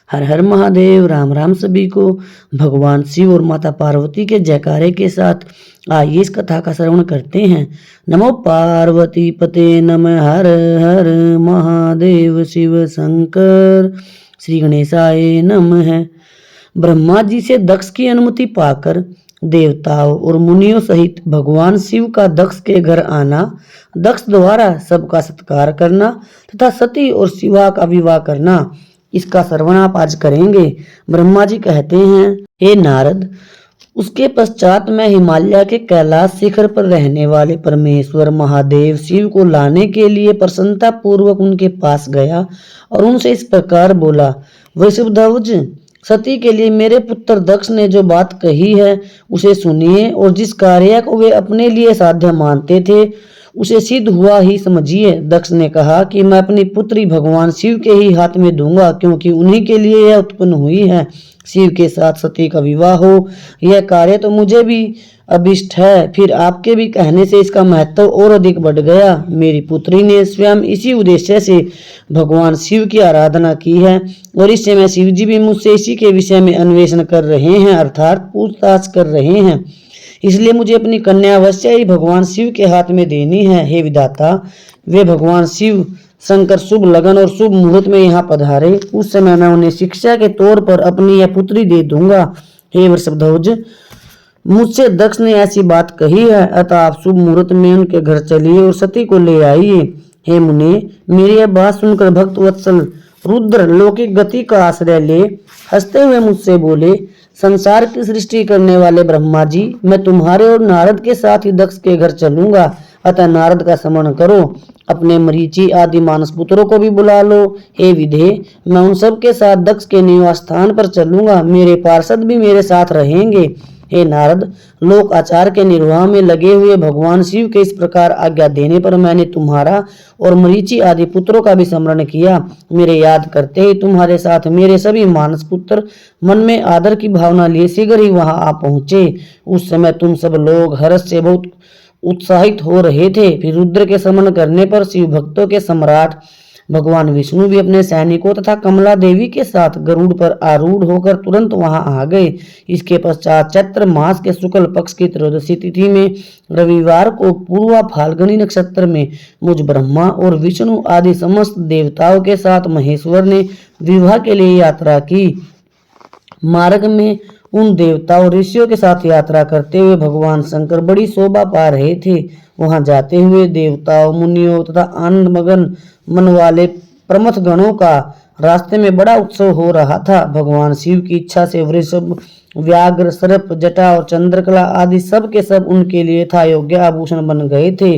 हर हर महादेव। राम राम सभी को। भगवान शिव और माता पार्वती के जयकारे के साथ आइए इस कथा का श्रवण करते हैं। नमो पार्वती पते नमः। हर हर महादेव शिव शंकर। श्री गणेशाय नमः। ब्रह्मा जी से दक्ष की अनुमति पाकर देवताओं और मुनियों सहित भगवान शिव का दक्ष के घर आना, दक्ष द्वारा सबका सत्कार करना तथा सती और शिवा का विवाह करना, इसका श्रवण आप आज करेंगे। ब्रह्मा जी कहते हैं, हे नारद, उसके पश्चात मैं हिमालय के कैलाश शिखर पर रहने वाले परमेश्वर महादेव शिव को लाने के लिए प्रसन्नता पूर्वक उनके पास गया और उनसे इस प्रकार बोला, वृषभध्वज, सती के लिए मेरे पुत्र दक्ष ने जो बात कही है उसे सुनिए और जिस कार्य को वे अपने लिए साध्य मानते थे उसे सिद्ध हुआ ही समझिए। दक्ष ने कहा कि मैं अपनी पुत्री भगवान शिव के ही हाथ में दूंगा, क्योंकि उन्हीं के लिए यह उत्पन्न हुई है। शिव के साथ सती का विवाह हो, यह कार्य तो मुझे भी अभिष्ट है, फिर आपके भी कहने से इसका महत्व और अधिक बढ़ गया। मेरी पुत्री ने स्वयं इसी उद्देश्य से भगवान शिव की आराधना की है और इस समय शिव जी भी मुझसे इसी के विषय में अन्वेषण कर रहे हैं, अर्थात पूछताछ कर रहे हैं। इसलिए मुझे अपनी कन्या अवश्य ही भगवान शिव के हाथ में देनी है। हे विधाता, वे भगवान शिव शंकर शुभ लगन और शुभ मुहूर्त में यहाँ पधारे, उस समय मैं उन्हें शिक्षा के तौर पर अपनी यह पुत्री दे दूंगा। हे वृषभध्वज, मुझसे दक्ष ने ऐसी बात कही है, अतः आप शुभ मुहूर्त में उनके घर चलिए और सती को ले आइए। हे मुने, मेरी यह बात सुनकर भक्त वत्सल रुद्र लौकिक गति का आश्रय ले हंसते हुए मुझसे बोले, संसार की सृष्टि करने वाले ब्रह्मा जी, मैं तुम्हारे और नारद के साथ ही दक्ष के घर चलूंगा, अतः नारद का स्मरण करो। अपने मरीचि आदि मानस पुत्रों को भी बुला लो। हे विधे, मैं उन सब के साथ दक्ष के निवास स्थान पर चलूंगा, मेरे पार्षद भी मेरे साथ रहेंगे। हे नारद, लोक आचार के निर्वाह में लगे हुए भगवान शिव के इस प्रकार आज्ञा देने पर मैंने तुम्हारा और मरीचि आदि पुत्रों का भी स्मरण किया। मेरे याद करते ही तुम्हारे साथ मेरे सभी मानस पुत्र मन में आदर की भावना लिए शीघ्र ही वहां आ पहुंचे। उस समय तुम सब लोग हर्ष से बहुत उत्साहित हो रहे थे। फिर रुद्र के स्मरण करने पर शिव भक्तों के सम्राट भगवान विष्णु भी अपने सैनिकों तथा कमला देवी के साथ गरुड़ पर आरूढ़ होकर तुरंत वहां आ गए। इसके पश्चात चैत्र मास के शुक्ल पक्ष की त्रयोदशी तिथि में रविवार को पूर्वा फाल्गुनी नक्षत्र में मुझ ब्रह्मा और विष्णु आदि समस्त देवताओं के साथ महेश्वर ने विवाह के लिए यात्रा की। मार्ग में उन देवताओं ऋषियों के साथ यात्रा करते हुए भगवान शंकर बड़ी शोभा पा रहे थे। वहां जाते हुए देवताओं, मुनियों तथा आनंद मगन मन वाले प्रमथ गणों का रास्ते में बड़ा उत्सव हो रहा था। भगवान शिव की इच्छा से वृषभ, व्याघ्र, सर्प, जटा और चंद्रकला आदि सब के सब उनके लिए था योग्य आभूषण बन गए थे।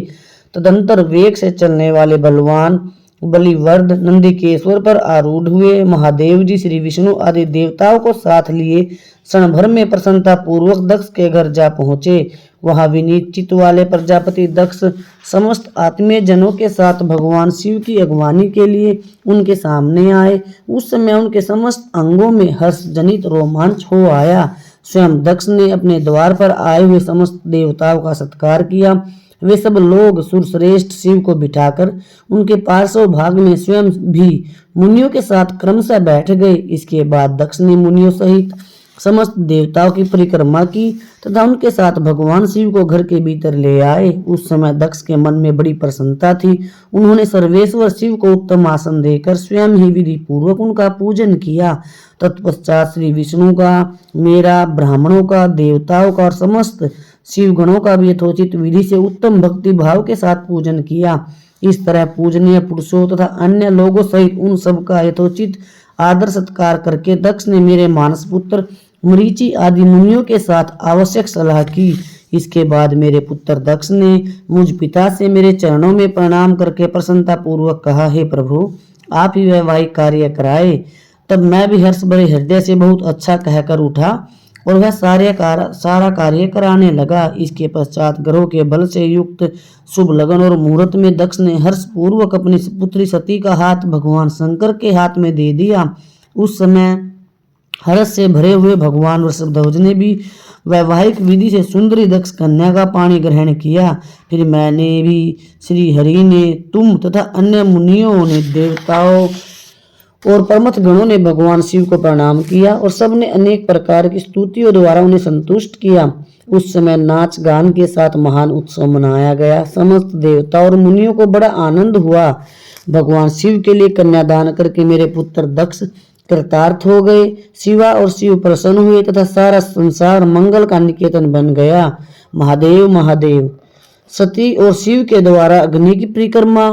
तदंतर वेग से चलने वाले बलवान बलिवर्द नंदीकेश्वर पर आरूढ़ हुए महादेव जी श्री विष्णु आदि देवताओं को साथ लिए क्षण भर में प्रसन्नता पूर्वक दक्ष के घर जा पहुंचे। वहां विनीत चित्त वाले प्रजापति दक्ष समस्त आत्मीय जनों के साथ भगवान शिव की अगवानी के लिए उनके सामने आए। उस समय उनके समस्त अंगों में हर्ष जनित रोमांच हो आया। स्वयं दक्ष ने अपने द्वार पर आए हुए समस्त देवताओं का सत्कार किया। वे सब लोग सुरश्रेष्ठ शिव को बिठाकर उनके पार्श्व भाग में स्वयं भी मुनियों के साथ क्रमशः बैठ गए। इसके बाद दक्ष ने मुनियों सहित समस्त देवताओं की परिक्रमा की तथा उनके साथ भगवान शिव को घर के भीतर ले आए। उस समय दक्ष के मन में बड़ी प्रसन्नता थी। उन्होंने सर्वेश्वर शिव को उत्तम आसन देकर स्वयं ही विधि पूर्वक उनका पूजन किया। तत्पश्चात श्री विष्णु का, मेरा, ब्राह्मणों का, देवताओं का और समस्त शिव गणों का भी यथोचित विधि से उत्तम भक्ति भाव के साथ पूजन किया। इस तरह पूजनीय पुरुषों तथा अन्य लोगों सहित उन सब का यथोचित आदर सत्कार करके दक्ष ने मेरे मानस पुत्र मरीचि आदि मुनियों के साथ आवश्यक सलाह की। इसके बाद मेरे पुत्र दक्ष ने मुझ पिता से मेरे चरणों में प्रणाम करके प्रसन्नता पूर्वक कहा, हे प्रभु, आप ही वैवाहिक कार्य कराए। तब मैं भी हर्ष भरे हृदय से बहुत अच्छा कहकर उठा और वह सारा कार्य कराने लगा। इसके पश्चात ग्रहों के बल से युक्त शुभ लगन और मुहूर्त में दक्ष ने हर्ष पूर्वक अपनी पुत्री सती का हाथ भगवान शंकर के हाथ में दे दिया। उस समय हर्ष से भरे हुए भगवान वृषभध्वज ने भी वैवाहिक विधि से सुंदरी दक्ष कन्या का पाणी ग्रहण किया। फिर मैंने भी, श्री हरि ने, तुम तथा अन्य मुनियों ने, देवताओं और प्रमथ गणों ने भगवान शिव को प्रणाम किया और सबने अनेक प्रकार की स्तुतियों द्वारा उन्हें संतुष्ट किया। उस समय नाच गान के साथ महान उत्सव मनाया गया। समस्त देवता और मुनियों को बड़ा आनंद हुआ। भगवान शिव के लिए कन्यादान करके मेरे पुत्र दक्ष कृतार्थ हो गए। शिवा और शिव प्रसन्न हुए तथा सारा संसार मंगल का निकेतन बन गया। महादेव महादेव। सती और शिव के द्वारा अग्नि की परिक्रमा,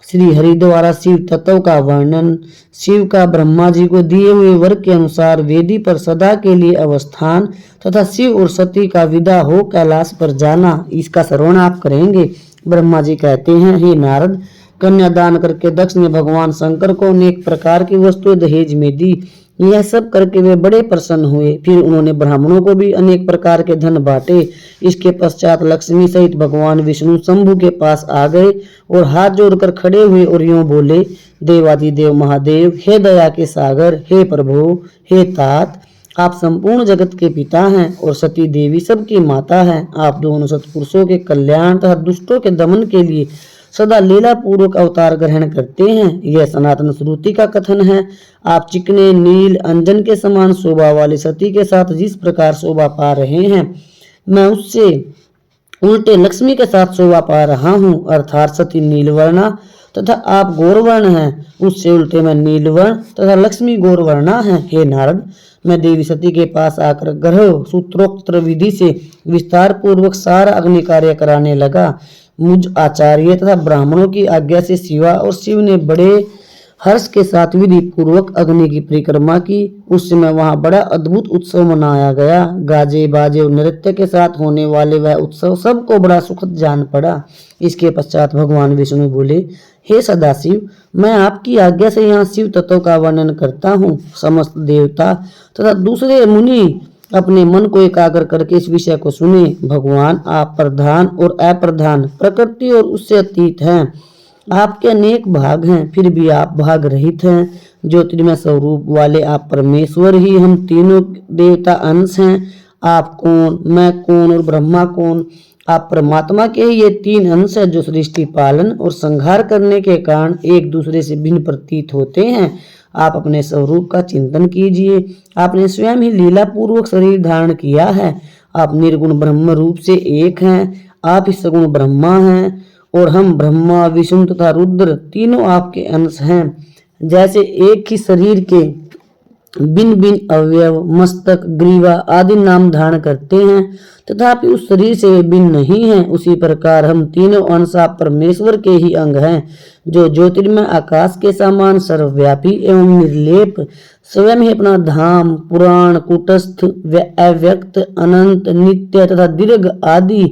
श्री हरि द्वारा शिव तत्व का वर्णन, शिव का ब्रह्मा जी को दिए हुए वर के अनुसार वेदी पर सदा के लिए अवस्थान तथा शिव और सती का विदा हो कैलाश पर जाना, इसका श्रवण आप करेंगे। ब्रह्मा जी कहते हैं, हे नारद, कन्यादान करके दक्ष ने भगवान शंकर को अनेक प्रकार की वस्तुएं दहेज में दी। यह सब करके वे बड़े प्रसन्न हुए। फिर उन्होंने ब्राह्मणों को भी अनेक प्रकार के धन बांटे। इसके पश्चात लक्ष्मी सहित भगवान विष्णु शंभु के पास आ गए और हाथ जोड़कर खड़े हुए और यूं बोले, देवादिदेव महादेव, हे दया के सागर, हे प्रभु, हे तात, आप संपूर्ण जगत के पिता हैं और सती देवी सबकी माता है। आप दोनों सत्पुरुषों के कल्याण तथा दुष्टों के दमन के लिए सदा लीला पूर्वक अवतार ग्रहण करते हैं। यह सनातन श्रुति का कथन है। आप चिकने नील अंजन के समान शोभा वाली सती के साथ जिस प्रकार शोभा पा रहे हैं, मैं उससे उल्टे लक्ष्मी के साथ शोभा पा रहा हूँ, अर्थात सती नीलवर्णा तथा आप गौरवर्ण हैं। उससे उल्टे मैं नीलवर्ण तथा लक्ष्मी गौरवर्णा है। हे नारद, मैं देवी सती के पास आकर ग्रह सूत्रोक्त विधि से विस्तार पूर्वक सारा अग्नि कार्य कराने लगा। मुझ आचार्य तथा ब्राह्मणों की आज्ञा से शिवा और शिव ने बड़े हर्ष के साथ विधि पूर्वक अग्नि की परिक्रमा की। उस समय वहां बड़ा अद्भुत उत्सव मनाया गया। गाजे बाजे और नृत्य के साथ होने वाले वह उत्सव सबको बड़ा सुखद जान पड़ा। इसके पश्चात भगवान विष्णु बोले, हे सदाशिव, मैं आपकी आज्ञा से यहाँ शिव तत्व का वर्णन करता हूँ। समस्त देवता तथा दूसरे मुनि अपने मन को एकाग्र करके इस विषय को सुने। भगवान, आप प्रधान और अप्रधान, प्रकृति और उससे अतीत हैं। आपके अनेक भाग हैं, फिर भी आप भाग रहित हैं। ज्योतिर्मय स्वरूप वाले आप परमेश्वर ही हम तीनों देवता अंश हैं। आप कौन, मैं कौन और ब्रह्मा कौन? आप परमात्मा के ही ये तीन अंश हैं जो सृष्टि पालन और संहार करने के कारण एक दूसरे से भिन्न प्रतीत होते हैं। आप अपने स्वरूप का चिंतन कीजिए। आपने स्वयं ही लीला पूर्वक शरीर धारण किया है। आप निर्गुण ब्रह्म रूप से एक हैं। आप ही सगुण ब्रह्मा हैं और हम ब्रह्मा, विष्णु तथा रुद्र तीनों आपके अंश हैं। जैसे एक ही शरीर के भिन्न भिन्न अवयव, मस्तक, ग्रीवा आदि नाम धारण करते हैं तथापि उस शरीर से वे भिन्न नहीं हैं, उसी प्रकार हम तीनों अंश आप परमेश्वर के ही अंग हैं, जो ज्योतिर्मय आकाश के समान सर्वव्यापी एवं निर्लेप, स्वयं ही अपना धाम, पुराण, कूटस्थ, अव्यक्त, अनंत, नित्य तथा दीर्घ आदि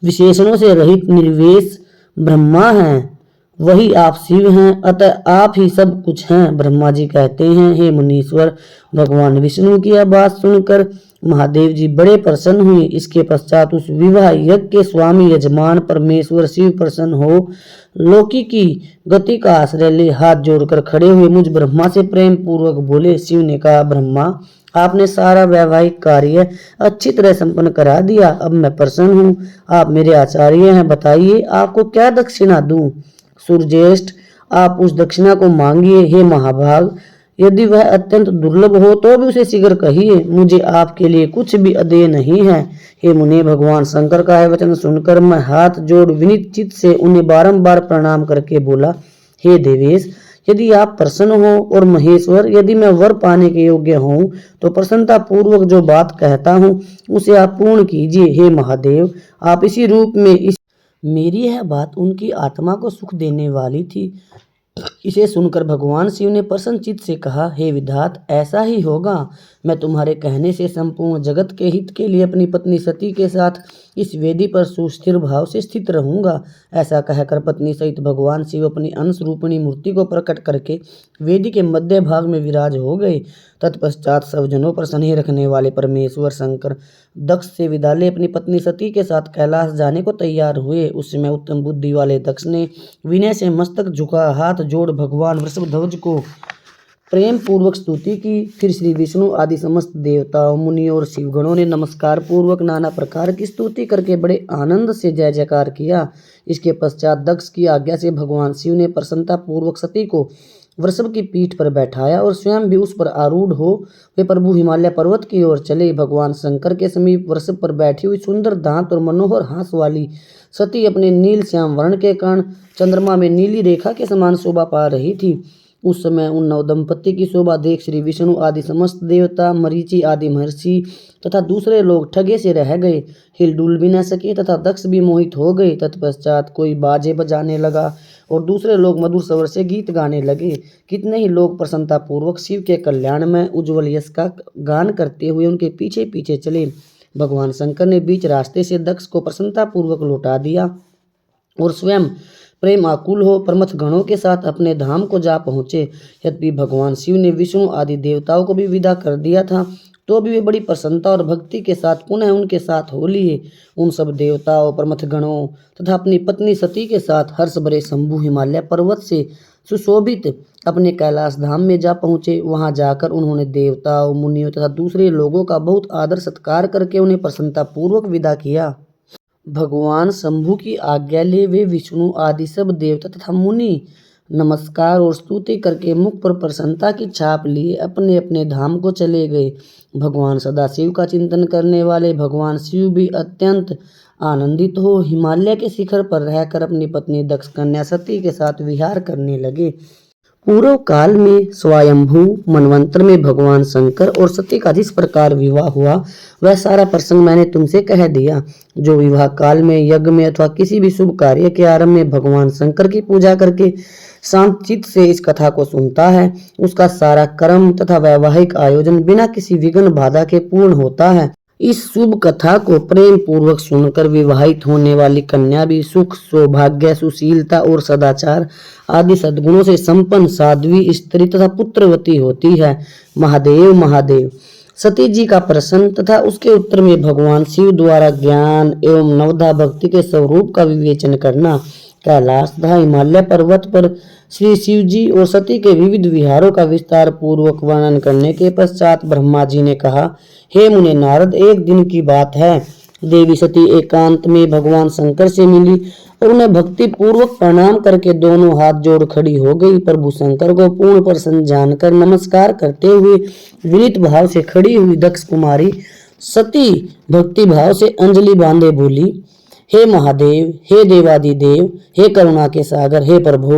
विशेषणों से रहित निर्वेश ब्रह्मा हैं। वही आप शिव हैं, अतः आप ही सब कुछ हैं। ब्रह्मा जी कहते हैं, हे मुनीश्वर, भगवान विष्णु की यह बात सुनकर महादेव जी बड़े प्रसन्न हुए। इसके पश्चात उस विवाह यज्ञ के स्वामी यजमान परमेश्वर शिव प्रसन्न हो लौकी की गति का आश्रय ले हाथ जोड़कर खड़े हुए मुझ ब्रह्मा से प्रेम पूर्वक बोले। शिव ने कहा, ब्रह्मा, आपने सारा वैवाहिक कार्य अच्छी तरह संपन्न करा दिया। अब मैं प्रसन्न हूँ। आप मेरे आचार्य हैं, बताइए आपको क्या दक्षिणा दूं? सूर्यज्येष्ठ, आप उस दक्षिणा को मांगिए। हे महाभाग, यदि वह अत्यंत दुर्लभ हो तो भी उसे शीघ्र कहिए। मुझे आपके लिए कुछ भी अदेय नहीं है। हे मुनि, भगवान शंकर का यह वचन सुनकर मैं हाथ जोड़ विनीत चित्त से उन्हें बारंबार प्रणाम करके बोला, हे देवेश, यदि आप प्रसन्न हो और महेश्वर, यदि मैं वर पाने के योग्य हूँ तो प्रसन्नता पूर्वक जो बात कहता हूँ उसे आप पूर्ण कीजिए। हे महादेव, आप इसी रूप में मेरी यह बात उनकी आत्मा को सुख देने वाली थी। इसे सुनकर भगवान शिव ने प्रसन्न चित्त से कहा, हे विधात, ऐसा ही होगा। मैं तुम्हारे कहने से संपूर्ण जगत के हित के लिए अपनी पत्नी सती के साथ इस वेदी पर सुस्थिर भाव से स्थित रहूंगा। ऐसा कहकर पत्नी सहित भगवान शिव अपनी अंश रूपिणी मूर्ति को प्रकट करके वेदी के मध्य भाग में विराज हो गए। तत्पश्चात सब जनों पर स्नेह रखने वाले परमेश्वर शंकर दक्ष से विदा ले अपनी पत्नी सती के साथ कैलाश जाने को तैयार हुए। उस समय उत्तम बुद्धि वाले दक्ष ने विनय से मस्तक झुका हाथ जोड़ भगवान वृषभध्वज को प्रेम पूर्वक स्तुति की। फिर श्री विष्णु आदि समस्त देवताओं, मुनियों और शिवगणों ने नमस्कार पूर्वक नाना प्रकार की स्तुति करके बड़े आनंद से जय जयकार किया। इसके पश्चात दक्ष की आज्ञा से भगवान शिव ने प्रसन्नता पूर्वक सती को वृषभ की पीठ पर बैठाया और स्वयं भी उस पर आरूढ़ हो वे प्रभु हिमालय पर्वत की ओर चले। भगवान शंकर के समीप वृषभ पर बैठी हुई सुंदर दांत और मनोहर हास वाली सती अपने नील श्याम वर्ण के कारण चंद्रमा में नीली रेखा के समान शोभा पा रही थी। उस समय उन नवदंपति की शोभा देख श्री विष्णु आदि समस्त देवता, मरीचि आदि महर्षि तथा दूसरे लोग ठगे से रह गए, हिलडुल भी न सके तथा दक्ष भी मोहित हो गए। तत्पश्चात कोई बाजे बजाने लगा और दूसरे लोग मधुर स्वर से गीत गाने लगे। कितने ही लोग प्रसन्नता पूर्वक शिव के कल्याण में उज्ज्वल यश का गान करते हुए उनके पीछे पीछे चले। भगवान शंकर ने बीच रास्ते से दक्ष को प्रसन्नता पूर्वक लौटा दिया और स्वयं प्रेम आकुल हो प्रमथ गणों के साथ अपने धाम को जा पहुँचे। यद्यपि भगवान शिव ने विष्णु आदि देवताओं को भी विदा कर दिया था, तो भी वे बड़ी प्रसन्नता और भक्ति के साथ पुनः उनके साथ हो लिए। उन सब देवताओं, प्रमथ गणों तथा अपनी पत्नी सती के साथ हर्ष भरे शंभु हिमालय पर्वत से सुशोभित अपने कैलाश धाम में जा पहुँचे। वहां जाकर उन्होंने देवताओं, मुनियों तथा दूसरे लोगों का बहुत आदर सत्कार करके उन्हें प्रसन्नता पूर्वक विदा किया। भगवान शंभु की आज्ञा ले वे विष्णु आदि सब देवता तथा मुनि नमस्कार और स्तुति करके मुख पर प्रसन्नता की छाप लिए अपने अपने धाम को चले गए। भगवान सदाशिव का चिंतन करने वाले भगवान शिव भी अत्यंत आनंदित हो हिमालय के शिखर पर रहकर अपनी पत्नी दक्ष कन्या सती के साथ विहार करने लगे। पूर्व काल में स्वयंभू मनवंतर में भगवान शंकर और सती का जिस प्रकार विवाह हुआ वह सारा प्रसंग मैंने तुमसे कह दिया। जो विवाह काल में यज्ञ में अथवा किसी भी शुभ कार्य के आरंभ में भगवान शंकर की पूजा करके शांत चित्त से इस कथा को सुनता है, उसका सारा कर्म तथा वैवाहिक आयोजन बिना किसी विघ्न बाधा के पूर्ण होता है। इस शुभ कथा को प्रेम पूर्वक सुनकर विवाहित होने वाली कन्या भी सुख, सौभाग्य, सुशीलता और सदाचार आदि सद्गुणों से संपन्न साध्वी स्त्री तथा पुत्रवती होती है। महादेव महादेव। सती जी का प्रश्न तथा उसके उत्तर में भगवान शिव द्वारा ज्ञान एवं नवधा भक्ति के स्वरूप का विवेचन करना। कैलाश तथा हिमालय पर्वत पर श्री शिव जी और सती के विविध विहारों का विस्तार पूर्वक वर्णन करने के पश्चात ब्रह्मा जी ने कहा, हे मुने नारद, एक दिन की बात है। देवी सती एकांत में भगवान शंकर से मिली और उन्हें भक्ति पूर्वक प्रणाम करके दोनों हाथ जोड़ खड़ी हो गई। प्रभु शंकर को पूर्ण प्रसन्न जानकर नमस्कार करते हुए विनीत भाव से खड़ी हुई दक्ष कुमारी सती भक्ति भाव से अंजलि बांधे बोली, हे महादेव, हे देवादिदेव, हे करुणा के सागर, हे प्रभु,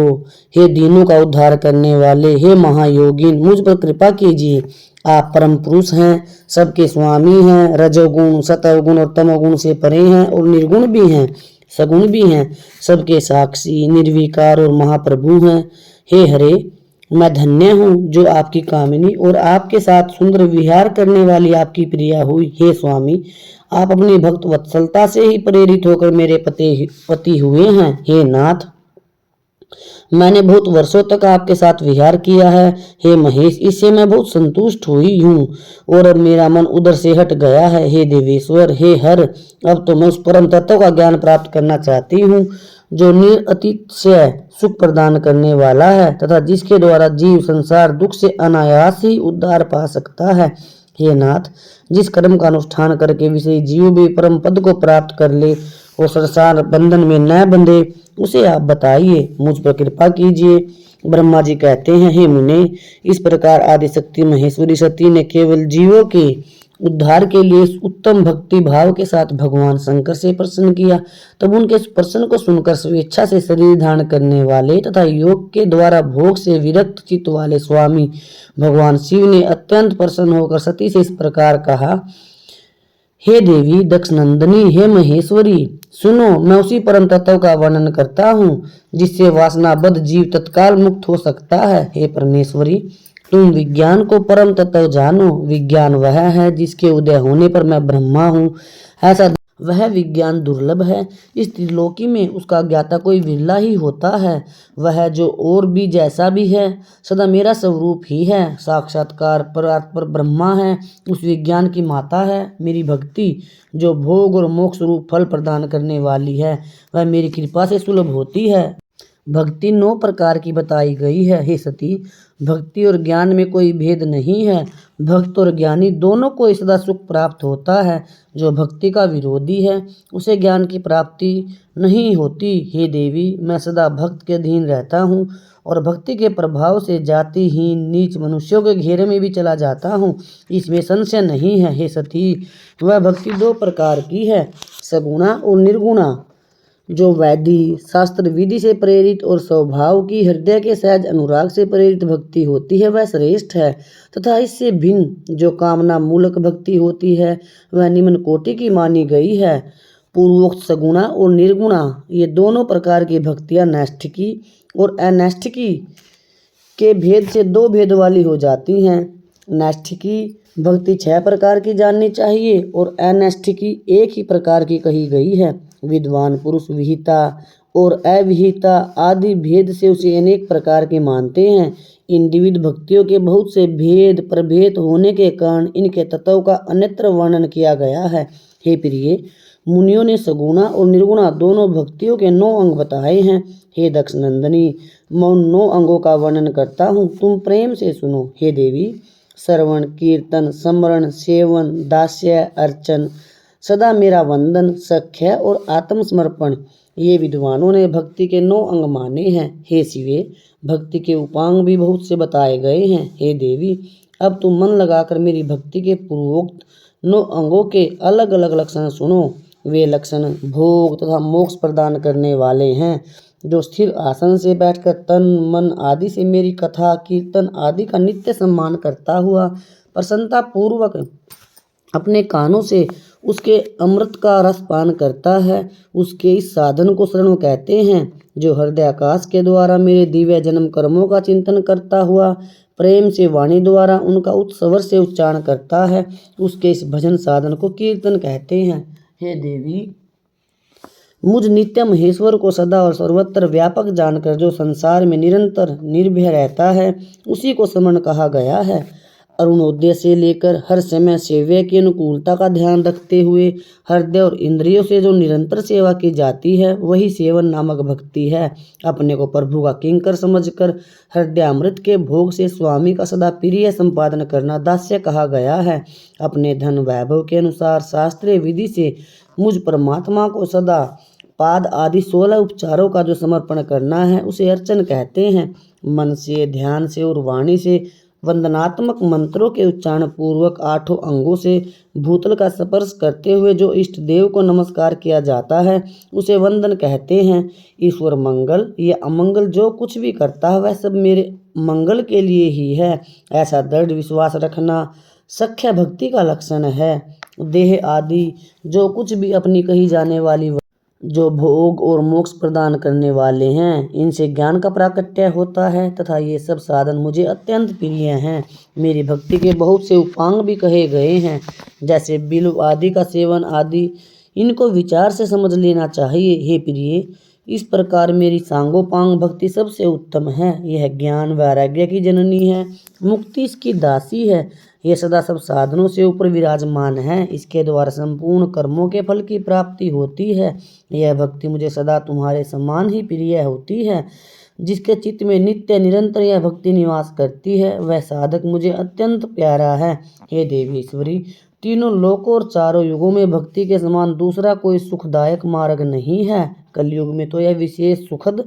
हे दीनों का उद्धार करने वाले, हे महायोगिन, मुझ पर कृपा कीजिए। आप परम पुरुष हैं, सबके स्वामी हैं, रजोगुण, सतोगुण और तमोगुण से परे हैं और निर्गुण भी हैं, सगुण भी हैं, सबके साक्षी, निर्विकार और महाप्रभु हैं। हे हरे, मैं धन्य हूँ जो आपकी कामिनी और आपके साथ सुंदर विहार करने वाली आपकी प्रिया हुई। हे स्वामी, आप अपनी भक्त वत्सलता से ही प्रेरित होकर मेरे पति हुए हैं। हे नाथ, मैंने बहुत वर्षों तक आपके साथ विहार किया है। हे महेश, इससे मैं बहुत संतुष्ट हुई हूँ और अब मेरा मन उधर से हट गया है। हे देवेश्वर, हे हर, अब तो मैं उस परम तत्व का ज्ञान प्राप्त करना चाहती हूँ जो निरअतीत से सुख प्रदान करने वाला है तथा जिसके द्वारा जीव संसार दुख से अनायास ही उद्धार पा सकता है। हे नाथ, जिस कर्म का अनुष्ठान करके विषयी जीव भी परम पद को प्राप्त कर ले और संसार बंधन में न बंधे, उसे आप बताइए, मुझ पर कृपा कीजिए। ब्रह्मा जी कहते हैं, हे मुने, इस प्रकार आदिशक्ति महेश्वरी सती ने केवल जीवों के उद्धार के लिए उत्तम भक्ति भाव के साथ भगवान शंकर से प्रसन्न किया। तब उनके प्रश्न को सुनकर स्वेच्छा से शरीर धारण करने वाले तथा योग के द्वारा भोग से विरक्त चित्त वाले स्वामी भगवान शिव ने अत्यंत प्रसन्न होकर सती से इस प्रकार कहा, हे देवी दक्षनंदनी, हे महेश्वरी, सुनो, मैं उसी परम तत्व का वर्णन करता हूँ जिससे वासनाबद्ध जीव तत्काल मुक्त हो सकता है। हे परमेश्वरी, तुम विज्ञान को परम तत्व जानो। विज्ञान वह है जिसके उदय होने पर मैं ब्रह्मा हूँ। ऐसा वह विज्ञान दुर्लभ है, इस त्रिलोकी में उसका ज्ञाता कोई विरला ही होता है। वह जो और भी जैसा भी है सदा मेरा स्वरूप ही है, साक्षात्कार पर ब्रह्मा है, उस विज्ञान की माता है। मेरी भक्ति जो भोग और मोक्ष रूप फल प्रदान करने वाली है वह मेरी कृपा से सुलभ होती है। भक्ति 9 प्रकार की बताई गई है। हे सती, भक्ति और ज्ञान में कोई भेद नहीं है। भक्त और ज्ञानी दोनों को सदा सुख प्राप्त होता है। जो भक्ति का विरोधी है उसे ज्ञान की प्राप्ति नहीं होती। हे देवी, मैं सदा भक्त के अधीन रहता हूँ और भक्ति के प्रभाव से जातिहीन नीच मनुष्यों के घेरे में भी चला जाता हूँ, इसमें संशय नहीं है। हे सती, वह भक्ति दो प्रकार की है, सगुणा और निर्गुणा। जो वैधि शास्त्र विधि से प्रेरित और स्वभाव की हृदय के सहज अनुराग से प्रेरित भक्ति होती है वह श्रेष्ठ है, तथा इससे भिन्न जो कामना मूलक भक्ति होती है वह निम्न कोटि की मानी गई है। पूर्वोक्त सगुणा और निर्गुणा ये दोनों प्रकार की भक्तियां नैष्ठिकी और अनैष्ठिकी के भेद से दो भेद वाली हो जाती हैं। नैष्ठिकी भक्ति 6 प्रकार की जाननी चाहिए और अनैष्ठिकी एक ही प्रकार की कही गई है। विद्वान पुरुष विहिता और अविहिता आदि भेद से उसे अनेक प्रकार के मानते हैं। इन द्विविध भक्तियों के बहुत से भेद प्रभेद होने के कारण इनके तत्व का अन्यत्र वर्णन किया गया है। हे प्रिय, मुनियों ने सगुणा और निर्गुणा दोनों भक्तियों के 9 अंग बताए हैं। हे दक्ष नंदिनी, मैं उन 9 अंगों का वर्णन करता हूँ, तुम प्रेम से सुनो। हे देवी, श्रवण, कीर्तन, स्मरण, सेवन, दास्य, अर्चन, सदा मेरा वंदन, सख्य और आत्मसमर्पण ये विद्वानों ने भक्ति के 9 अंग माने हैं। हे शिवे, भक्ति के उपांग भी बहुत से बताए गए हैं। हे देवी, अब तुम मन लगाकर मेरी भक्ति के पूर्वोक्त 9 अंगों के अलग अलग लक्षण सुनो। वे लक्षण भोग तथा मोक्ष प्रदान करने वाले हैं। जो स्थिर आसन से बैठकर तन मन आदि से मेरी कथा कीर्तन आदि का नित्य सम्मान करता हुआ प्रसन्नता पूर्वक अपने कानों से उसके अमृत का रस पान करता है, उसके इस साधन को शरण कहते हैं। जो हृदय आकाश के द्वारा मेरे दिव्य जन्म कर्मों का चिंतन करता हुआ प्रेम से वाणी द्वारा उनका उत्सवर से उच्चारण करता है, उसके इस भजन साधन को कीर्तन कहते हैं। हे देवी, मुझ नित्य महेश्वर को सदा और सर्वत्र व्यापक जानकर जो संसार में निरंतर निर्भय रहता है उसी को स्मरण कहा गया है। अरुणोदय से लेकर हर समय सेव्य की अनुकूलता का ध्यान रखते हुए हृदय और इंद्रियों से जो निरंतर सेवा की जाती है वही सेवन नामक भक्ति है। अपने को प्रभु का किंकर समझकर हृदय अमृत के भोग से स्वामी का सदा प्रिय संपादन करना दास्य कहा गया है। अपने धन वैभव के अनुसार शास्त्रीय विधि से मुझ परमात्मा को सदा पाद आदि 16 उपचारों का जो समर्पण करना है उसे अर्चन कहते हैं। मन से, ध्यान से और वाणी से वंदनात्मक मंत्रों के उच्चारण पूर्वक 8 अंगों से भूतल का स्पर्श करते हुए जो इष्ट देव को नमस्कार किया जाता है उसे वंदन कहते हैं। ईश्वर मंगल या अमंगल जो कुछ भी करता है वह सब मेरे मंगल के लिए ही है, ऐसा दृढ़ विश्वास रखना सख्य भक्ति का लक्षण है। देह आदि जो कुछ भी अपनी कही जाने वाली जो भोग और मोक्ष प्रदान करने वाले हैं इनसे ज्ञान का प्राकट्य होता है तथा ये सब साधन मुझे अत्यंत प्रिय हैं। मेरी भक्ति के बहुत से उपांग भी कहे गए हैं, जैसे बिल्व आदि का सेवन आदि, इनको विचार से समझ लेना चाहिए। हे प्रिय, इस प्रकार मेरी सांगोपांग भक्ति सबसे उत्तम है। यह ज्ञान वैराग्य की जननी है, मुक्ति इसकी दासी है। यह सदा सब साधनों से ऊपर विराजमान है, इसके द्वारा संपूर्ण कर्मों के फल की प्राप्ति होती है। यह भक्ति मुझे सदा तुम्हारे समान ही प्रिय होती है। जिसके चित्त में नित्य निरंतर यह भक्ति निवास करती है वह साधक मुझे अत्यंत प्यारा है। हे देवीश्वरी, तीनों लोकों और चारों युगों में भक्ति के समान दूसरा कोई सुखदायक मार्ग नहीं है। कलयुग में तो यह विशेष सुखद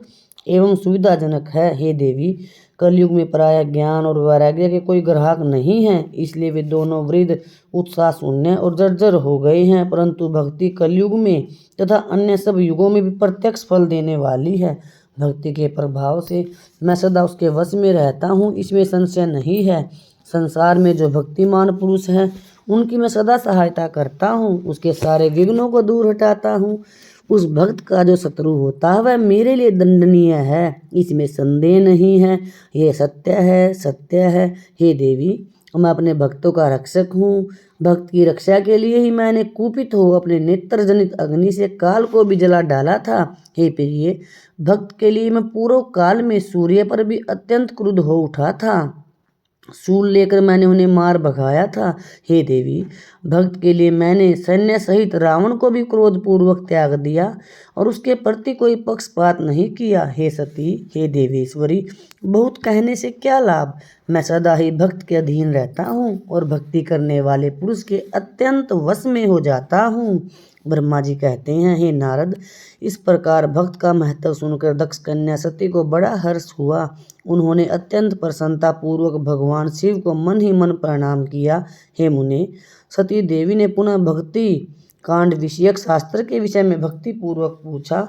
एवं सुविधाजनक है। हे देवी, कलयुग में प्रायः ज्ञान और वैराग्य के कोई ग्राहक नहीं हैं, इसलिए वे दोनों वृद्ध उत्साह शून्य और जर्जर हो गए हैं। परंतु भक्ति कलयुग में तथा अन्य सब युगों में भी प्रत्यक्ष फल देने वाली है। भक्ति के प्रभाव से मैं सदा उसके वश में रहता हूँ, इसमें संशय नहीं है। संसार में जो भक्तिमान पुरुष हैं उनकी मैं सदा सहायता करता हूँ, उसके सारे विघ्नों को दूर हटाता हूँ। उस भक्त का जो शत्रु होता है वह मेरे लिए दंडनीय है, इसमें संदेह नहीं है। यह सत्य है, सत्य है। हे देवी, मैं अपने भक्तों का रक्षक हूँ। भक्त की रक्षा के लिए ही मैंने कुपित हो अपने नेत्र जनित अग्नि से काल को भी जला डाला था। हे प्रिय, भक्त के लिए मैं पूर्व काल में सूर्य पर भी अत्यंत क्रुद्ध हो उठा था। शूल लेकर मैंने उन्हें मार भगाया था। हे देवी, भक्त के लिए मैंने सैन्य सहित रावण को भी क्रोधपूर्वक त्याग दिया और उसके प्रति कोई पक्षपात नहीं किया। हे सती, हे देवेश्वरी, बहुत कहने से क्या लाभ। मैं सदा ही भक्त के अधीन रहता हूँ और भक्ति करने वाले पुरुष के अत्यंत वश में हो जाता हूँ। ब्रह्मा जी कहते हैं, हे नारद, इस प्रकार भक्त का महत्व सुनकर दक्ष कन्या सती को बड़ा हर्ष हुआ। उन्होंने अत्यंत प्रसन्नता पूर्वक भगवान शिव को मन ही मन प्रणाम किया। हे मुने, सती देवी ने पुनः भक्ति कांड विषयक शास्त्र के विषय में भक्ति पूर्वक पूछा।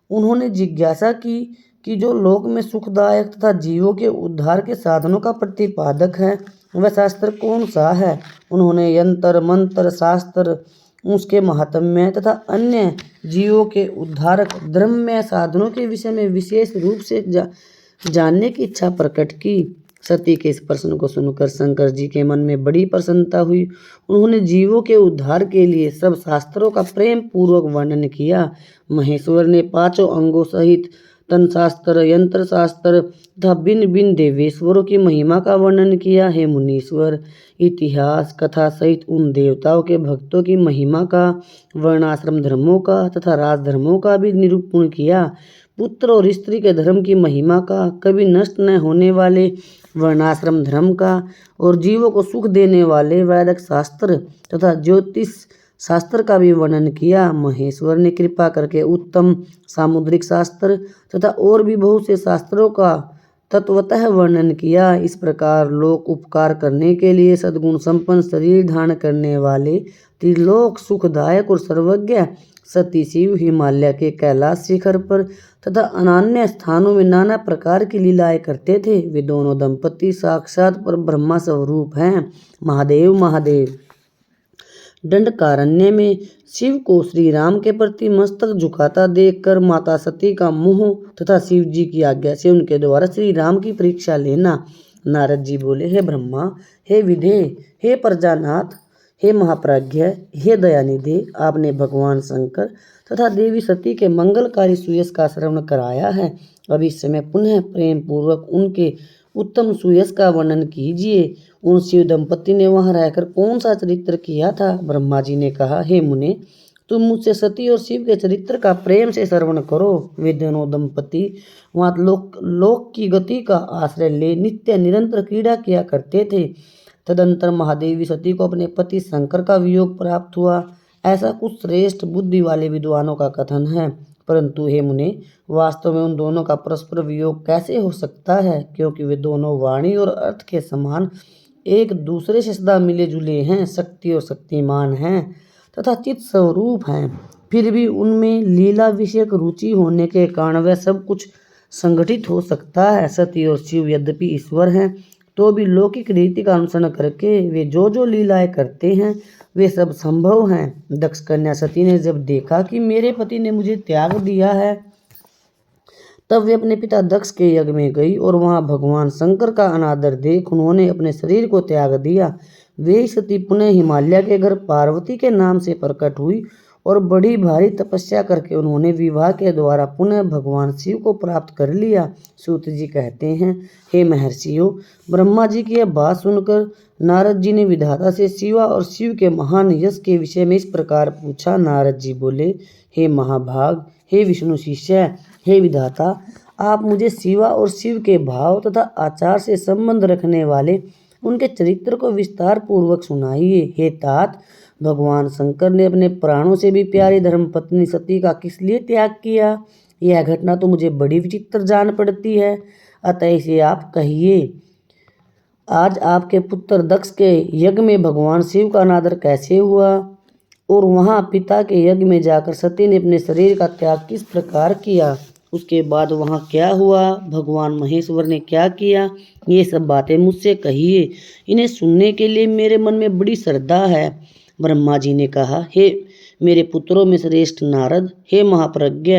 उन्होंने जिज्ञासा की कि जो लोक में सुखदायक तथा जीवों के उद्धार के साधनों का प्रतिपादक है, वह शास्त्र कौन सा है। उन्होंने यंत्र मंत्र शास्त्र, उसके महात्म्य तथा अन्य जीवों के उद्धारक धर्ममय साधनों के विषय में विशेष रूप से जानने की इच्छा प्रकट की। सती के इस प्रश्न को सुनकर शंकर जी के मन में बड़ी प्रसन्नता हुई। उन्होंने जीवों के उद्धार के लिए सब शास्त्रों का प्रेम पूर्वक वर्णन किया। महेश्वर ने पांचों अंगों सहित तन शास्त्र, यंत्र शास्त्र तथा भिन्न भिन्न देवेश्वरों की महिमा का वर्णन किया। हे मुनीश्वर, इतिहास कथा सहित उन देवताओं के भक्तों की महिमा का, वर्णाश्रम धर्मों का तथा राजधर्मों का भी निरूपण किया। पुत्र और स्त्री के धर्म की महिमा का, कभी नष्ट न होने वाले वर्णाश्रम धर्म का और जीवों को सुख देने वाले वैदिक शास्त्र तथा ज्योतिष शास्त्र का भी वर्णन किया। महेश्वर ने कृपा करके उत्तम सामुद्रिक शास्त्र तथा और भी बहुत से शास्त्रों का तत्वतः वर्णन किया। इस प्रकार लोक उपकार करने के लिए सद्गुण संपन्न शरीर धारण करने वाले त्रिलोक सुखदायक और सर्वज्ञ सती शिव हिमालय के कैलाश शिखर पर तथा अन्य स्थानों में नाना प्रकार की लीलाएं करते थे। वे दोनों दंपति साक्षात पर ब्रह्मा स्वरूप हैं। महादेव महादेव। दंडकारण्य में शिव को श्री राम के प्रति मस्तक झुकाता देखकर माता सती का मोह तथा शिव जी की आज्ञा से उनके द्वारा श्री राम की परीक्षा लेना। नारद जी बोले, हे ब्रह्मा, हे विधे, हे प्रजानाथ, हे महाप्राज्ञ, हे दयानिधि, आपने भगवान शंकर तथा देवी सती के मंगलकारी सुयश का श्रवण कराया है। अब इस समय पुनः प्रेम पूर्वक उनके उत्तम सुयश का वर्णन कीजिए। उन शिव दंपति ने वहां रहकर कौन सा चरित्र किया था। ब्रह्मा जी ने कहा, हे मुने, तुम मुझसे सती और शिव के चरित्र का प्रेम से श्रवण करो। वे दोनों दंपति वहां लोक की गति का आश्रय ले नित्य निरंतर क्रीड़ा किया करते थे। तदंतर महादेवी सती को अपने पति शंकर का वियोग प्राप्त हुआ, ऐसा कुछ श्रेष्ठ बुद्धि वाले विद्वानों का कथन है। परंतु हे मुने, वास्तव में उन दोनों का परस्पर वियोग कैसे हो सकता है, क्योंकि वे दोनों वाणी और अर्थ के समान एक दूसरे से सदा मिले जुले हैं, शक्ति और शक्तिमान हैं तथा चित स्वरूप हैं। फिर भी उनमें लीला विषयक रुचि होने के कारण वह सब कुछ संगठित हो सकता है। सती और शिव यद्यपि ईश्वर हैं, तो भी लौकिक रीति का अनुसरण करके वे जो जो लीलाएं करते हैं, वे सब संभव हैं। दक्ष कन्या सती ने जब देखा कि मेरे पति ने मुझे त्याग दिया है, तब वे अपने पिता दक्ष के यज्ञ में गई और वहां भगवान शंकर का अनादर देख उन्होंने अपने शरीर को त्याग दिया। वे सती पुनः हिमालय के घर पार्वती के नाम से प्रकट हुई और बड़ी भारी तपस्या करके उन्होंने विवाह के द्वारा पुनः भगवान शिव को प्राप्त कर लिया। सूत जी कहते हैं, हे महर्षियों, ब्रह्मा जी की यह बात सुनकर नारद जी ने विधाता से शिवा और शिव के महान यश के विषय में इस प्रकार पूछा। नारद जी बोले, हे महाभाग, हे विष्णु शिष्य, हे विधाता, आप मुझे शिवा और शिव के भाव तथा आचार से संबंध रखने वाले उनके चरित्र को विस्तार पूर्वक सुनाइए। हे तात, भगवान शंकर ने अपने प्राणों से भी प्यारी धर्मपत्नी सती का किस लिए त्याग किया? यह घटना तो मुझे बड़ी विचित्र जान पड़ती है, अतः इसे आप कहिए। आज आपके पुत्र दक्ष के यज्ञ में भगवान शिव का अनादर कैसे हुआ और वहां पिता के यज्ञ में जाकर सती ने अपने शरीर का त्याग किस प्रकार किया? उसके बाद वहां क्या हुआ? भगवान महेश्वर ने क्या किया? ये सब बातें मुझसे कहिए, इन्हें सुनने के लिए मेरे मन में बड़ी श्रद्धा है। ब्रह्मा जी ने कहा, हे मेरे पुत्रों में श्रेष्ठ नारद, हे महाप्रज्ञ,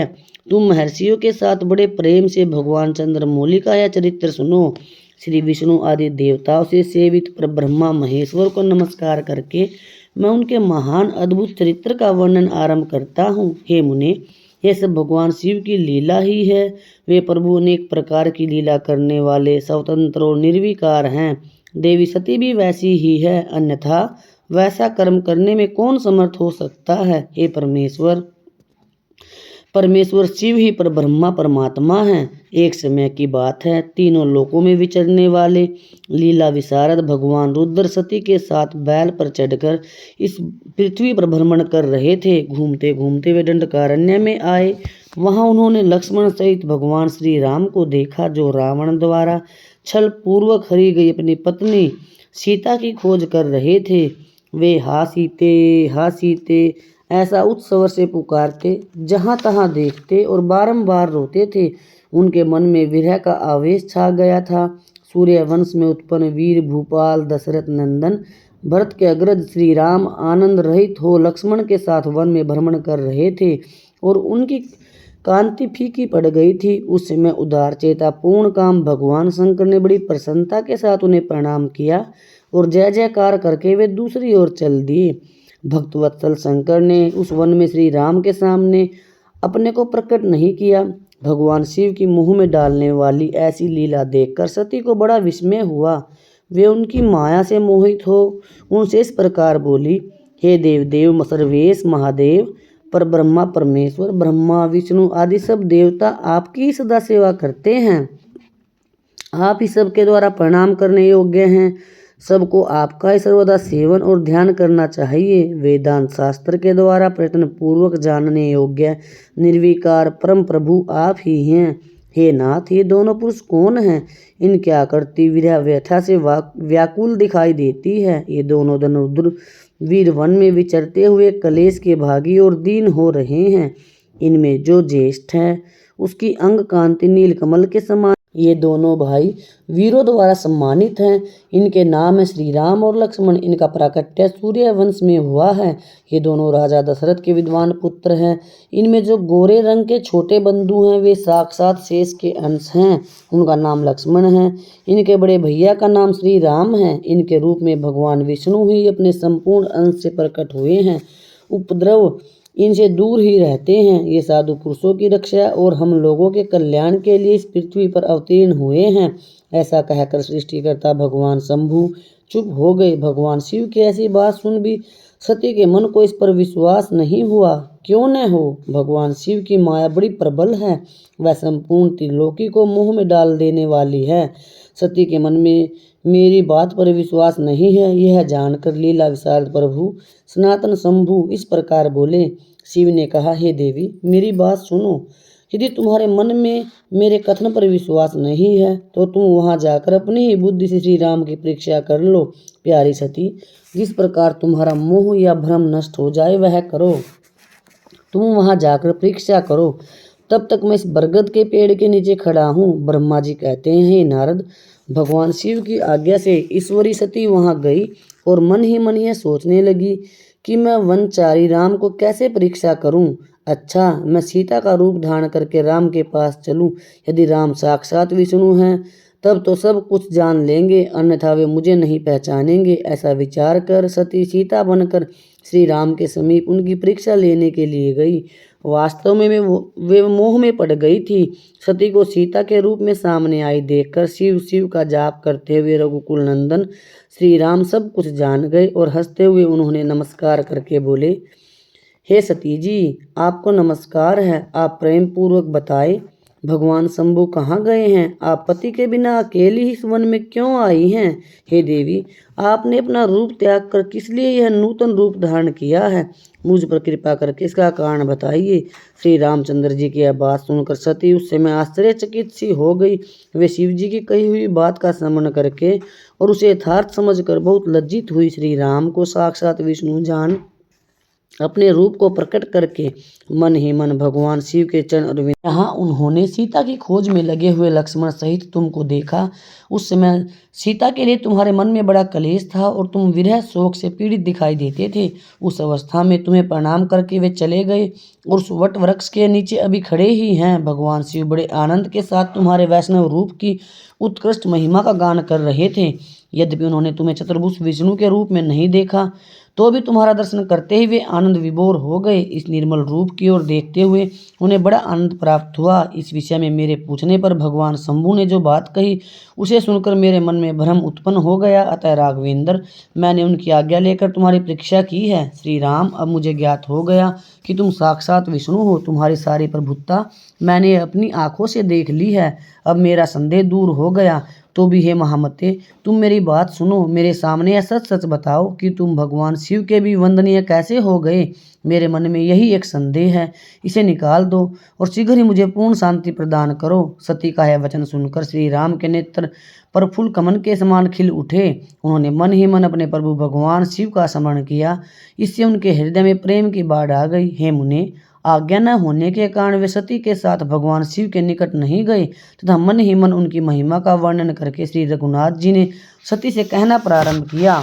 तुम महर्षियों के साथ बड़े प्रेम से भगवान चंद्रमौली का यह चरित्र सुनो। श्री विष्णु आदि देवताओं से सेवित पर ब्रह्मा महेश्वर को नमस्कार करके मैं उनके महान अद्भुत चरित्र का वर्णन आरंभ करता हूँ। हे मुने, यह सब भगवान शिव की लीला ही है। वे प्रभु अनेक प्रकार की लीला करने वाले, स्वतंत्र और निर्विकार हैं। देवी सती भी वैसी ही है, अन्यथा वैसा कर्म करने में कौन समर्थ हो सकता है। हे परमेश्वर, परमेश्वर शिव ही पर ब्रह्मा परमात्मा हैं। एक समय की बात है, तीनों लोकों में विचरने वाले लीला विशारद भगवान रुद्र सती के साथ बैल पर चढ़कर इस पृथ्वी पर भ्रमण कर रहे थे। घूमते घूमते वे दंडकारण्य में आए। वहां उन्होंने लक्ष्मण सहित भगवान श्री राम को देखा, जो रावण द्वारा छल पूर्वक हरी गई अपनी पत्नी सीता की खोज कर रहे थे। वे हा सीते ऐसा उच्च स्वर से पुकारते, जहां तहां देखते और बारंबार रोते थे। उनके मन में विरह का आवेश छा गया था। सूर्य वंश में उत्पन्न वीर भूपाल दशरथ नंदन भरत के अग्रज श्री राम आनंद रहित हो लक्ष्मण के साथ वन में भ्रमण कर रहे थे और उनकी कांति फीकी पड़ गई थी। उस समय उदार चेता पूर्ण काम भगवान शंकर ने बड़ी प्रसन्नता के साथ उन्हें प्रणाम किया और जय जयकार करके वे दूसरी ओर चल दिए। भक्तवत्सल शंकर ने उस वन में श्री राम के सामने अपने को प्रकट नहीं किया। भगवान शिव की मुंह में डालने वाली ऐसी लीला देखकर सती को बड़ा विस्मय हुआ। वे उनकी माया से मोहित हो उनसे इस प्रकार बोली, हे देव सर्वेश महादेव, पर ब्रह्मा परमेश्वर, ब्रह्मा विष्णु आदि सब देवता आपकी सदा सेवा करते हैं। आप ही सबके द्वारा प्रणाम करने योग्य हैं। सबको आपका ही सर्वदा सेवन और ध्यान करना चाहिए। वेदांत शास्त्र के द्वारा प्रयत्न पूर्वक जानने योग्य निर्विकार परम प्रभु आप ही हैं। हे नाथ, ये दोनों पुरुष कौन हैं? इनकी आकृति विरह व्यथा से व्याकुल दिखाई देती है। ये दोनों धनुर्धर वीर वन में विचरते हुए कलेश के भागी और दीन हो रहे हैं। इनमें जो ज्येष्ठ है उसकी अंग कांति नीलकमल के समान। ये दोनों भाई वीरों द्वारा सम्मानित हैं। इनके नाम है श्री राम और लक्ष्मण। इनका प्राकट्य सूर्य वंश में हुआ है। ये दोनों राजा दशरथ के विद्वान पुत्र हैं। इनमें जो गोरे रंग के छोटे बंधु हैं वे साक्षात शेष के अंश हैं। उनका नाम लक्ष्मण है। इनके बड़े भैया का नाम श्री राम है। इनके रूप में भगवान विष्णु ही अपने संपूर्ण अंश से प्रकट हुए हैं। उपद्रव इनसे दूर ही रहते हैं। ये साधु पुरुषों की रक्षा और हम लोगों के कल्याण के लिए इस पृथ्वी पर अवतीर्ण हुए हैं। ऐसा कहकर सृष्टिकर्ता भगवान शंभु चुप हो गए। भगवान शिव की ऐसी बात सुन भी सती के मन को इस पर विश्वास नहीं हुआ। क्यों न हो, भगवान शिव की माया बड़ी प्रबल है। वह संपूर्ण त्रिलोकी को मुंह में डाल देने वाली है। सती के मन में मेरी बात पर विश्वास नहीं है, यह जानकर लीला विशारद प्रभु सनातन शंभु इस प्रकार बोले। शिव ने कहा, हे देवी, मेरी बात सुनो। यदि तुम्हारे मन में मेरे कथन पर विश्वास नहीं है तो तुम वहां जाकर अपनी ही बुद्धि से श्री राम की परीक्षा कर लो। प्यारी सती, जिस प्रकार तुम्हारा मोह या भ्रम नष्ट हो जाए वह करो। तुम वहां जाकर परीक्षा करो। तब तक मैं इस बरगद के पेड़ के नीचे खड़ा हूँ। ब्रह्मा जी कहते हैं, हे नारद, भगवान शिव की आज्ञा से ईश्वरी सती वहां गई और मन ही मन यह सोचने लगी कि मैं वनचारी राम को कैसे परीक्षा करूं। अच्छा, मैं सीता का रूप धारण करके राम के पास चलूं। यदि राम साक्षात विष्णु हैं तब तो सब कुछ जान लेंगे, अन्यथा वे मुझे नहीं पहचानेंगे। ऐसा विचार कर सती सीता बनकर श्री राम के समीप उनकी परीक्षा लेने के लिए गई। वास्तव में वे मोह में पड़ गई थी। सती को सीता के रूप में सामने आई देखकर शिव शिव का जाप करते हुए रघुकुल नंदन श्री राम सब कुछ जान गए और हंसते हुए उन्होंने नमस्कार करके बोले, हे सती जी, आपको नमस्कार है। आप प्रेम पूर्वक बताए भगवान शंभु कहाँ गए हैं? आप पति के बिना अकेली ही इस वन में क्यों आई हैं? हे देवी, आपने अपना रूप त्याग कर किस लिए यह नूतन रूप धारण किया है? मुझ पर कृपा करके इसका कारण बताइए। श्री रामचंद्र जी की यह बात सुनकर सती उस समय आश्चर्यचकित सी हो गई। वे शिव जी की कही हुई बात का स्मरण करके और उसे यथार्थ समझकर बहुत लज्जित हुई। श्री राम को साक्षात विष्णु जान अपने रूप को प्रकट करके मन ही मन भगवान शिव के चरण और यहाँ उन्होंने सीता की खोज में लगे हुए लक्ष्मण सहित तुमको देखा। उस समय सीता के लिए तुम्हारे मन में बड़ा कलेश था और तुम विरह शोक से पीड़ित दिखाई देते थे। उस अवस्था में तुम्हें प्रणाम करके वे चले गए और उस वट वृक्ष के नीचे अभी खड़े ही हैं। भगवान शिव बड़े आनंद के साथ तुम्हारे वैष्णव रूप की उत्कृष्ट महिमा का गान कर रहे थे। यद्यपि उन्होंने तुम्हें चतुर्भुज विष्णु के रूप में नहीं देखा, तो भी तुम्हारा दर्शन करते ही वे आनंद विभोर हो गए। इस निर्मल रूप की ओर देखते हुए उन्हें बड़ा आनंद प्राप्त हुआ। इस विषय में मेरे पूछने पर भगवान शंभु ने जो बात कही उसे सुनकर मेरे मन में भ्रम उत्पन्न हो गया। अतः राघवेंद्र, मैंने उनकी आज्ञा लेकर तुम्हारी परीक्षा की है। श्री राम, अब मुझे ज्ञात हो गया कि तुम साक्षात विष्णु हो। तुम्हारी सारी प्रभुता मैंने अपनी आंखों से देख ली है। अब मेरा संदेह दूर हो गया। तो भी हे महामते, तुम मेरी बात सुनो। मेरे सामने यह सच सच बताओ कि तुम भगवान शिव के भी वंदनीय कैसे हो गए। मेरे मन में यही एक संदेह है, इसे निकाल दो और शीघ्र ही मुझे पूर्ण शांति प्रदान करो। सती का यह वचन सुनकर श्री राम के नेत्र प्रफुल्ल कमल के समान खिल उठे। उन्होंने मन ही मन अपने प्रभु भगवान शिव का स्मरण किया। इससे उनके हृदय में प्रेम की बाढ़ आ गई। हे मुने, आज्ञा न होने के कारण वे सती के साथ भगवान शिव के निकट नहीं गए तथा मन ही मन उनकी महिमा का वर्णन करके श्री रघुनाथ जी ने सती से कहना प्रारंभ किया।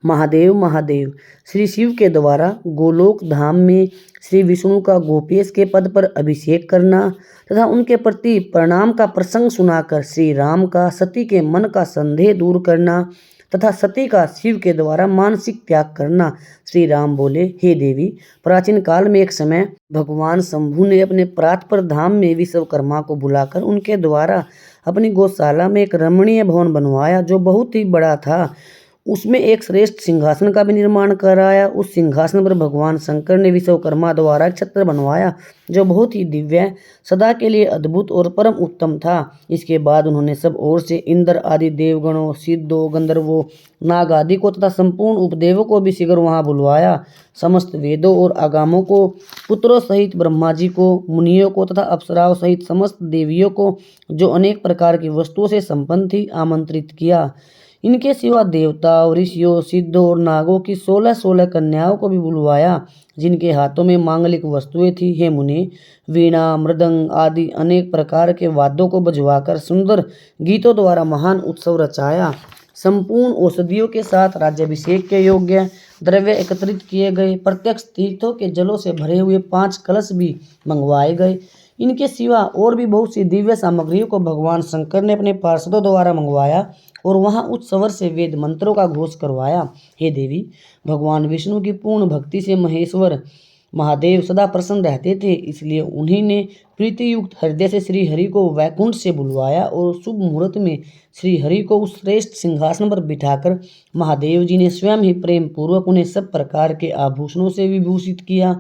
महादेव महादेव, श्री शिव के द्वारा गोलोक धाम में श्री विष्णु का गोपेश के पद पर अभिषेक करना तथा उनके प्रति प्रणाम का प्रसंग सुनाकर श्री राम का सती के मन का संदेह दूर करना तथा सती का शिव के द्वारा मानसिक त्याग करना। श्री राम बोले, हे देवी, प्राचीन काल में एक समय भगवान शंभु ने अपने प्रातपर धाम में विश्वकर्मा को बुलाकर उनके द्वारा अपनी गौशाला में एक रमणीय भवन बनवाया जो बहुत ही बड़ा था। उसमें एक श्रेष्ठ सिंहासन का भी निर्माण कराया। उस सिंहासन पर भगवान शंकर ने विश्वकर्मा द्वारा एक छत्र बनवाया जो बहुत ही दिव्य, सदा के लिए अद्भुत और परम उत्तम था। इसके बाद उन्होंने सब ओर से इंद्र आदि देवगणों, सिद्धों, गंधर्वों, नाग आदि को तथा संपूर्ण उपदेवों को भी शीघ्र वहां बुलवाया। समस्त वेदों और आगमों को, पुत्रों सहित ब्रह्मा जी को, मुनियों को तथा अप्सराओं सहित समस्त देवियों को जो अनेक प्रकार की वस्तुओं से संपन्न थी आमंत्रित किया। इनके सिवा देवताओं, ऋषियों, सिद्धों और नागों की 16 कन्याओं को भी बुलवाया जिनके हाथों में मांगलिक वस्तुएं थी। हे मुनि, वीणा, मृदंग आदि अनेक प्रकार के वाद्यों को बजवाकर सुंदर गीतों द्वारा महान उत्सव रचाया। संपूर्ण औषधियों के साथ राज्याभिषेक के योग्य द्रव्य एकत्रित किए गए। प्रत्यक्ष तीर्थों के जलों से भरे हुए 5 कलश भी मंगवाए गए। इनके सिवा और भी बहुत सी दिव्य सामग्रियों को भगवान शंकर ने अपने पार्षदों द्वारा मंगवाया और वहां उच्च स्वर से वेद मंत्रों का घोष करवाया। हे देवी, भगवान विष्णु की पूर्ण भक्ति से महेश्वर महादेव सदा प्रसन्न रहते थे, इसलिए उन्हीं ने प्रीति युक्त हृदय से श्री हरि को वैकुंठ से बुलवाया और शुभ मुहूर्त में श्री हरि को उस श्रेष्ठ सिंहासन पर बिठाकर महादेव जी ने स्वयं ही प्रेम पूर्वक उन्हें सब प्रकार के आभूषणों से विभूषित किया।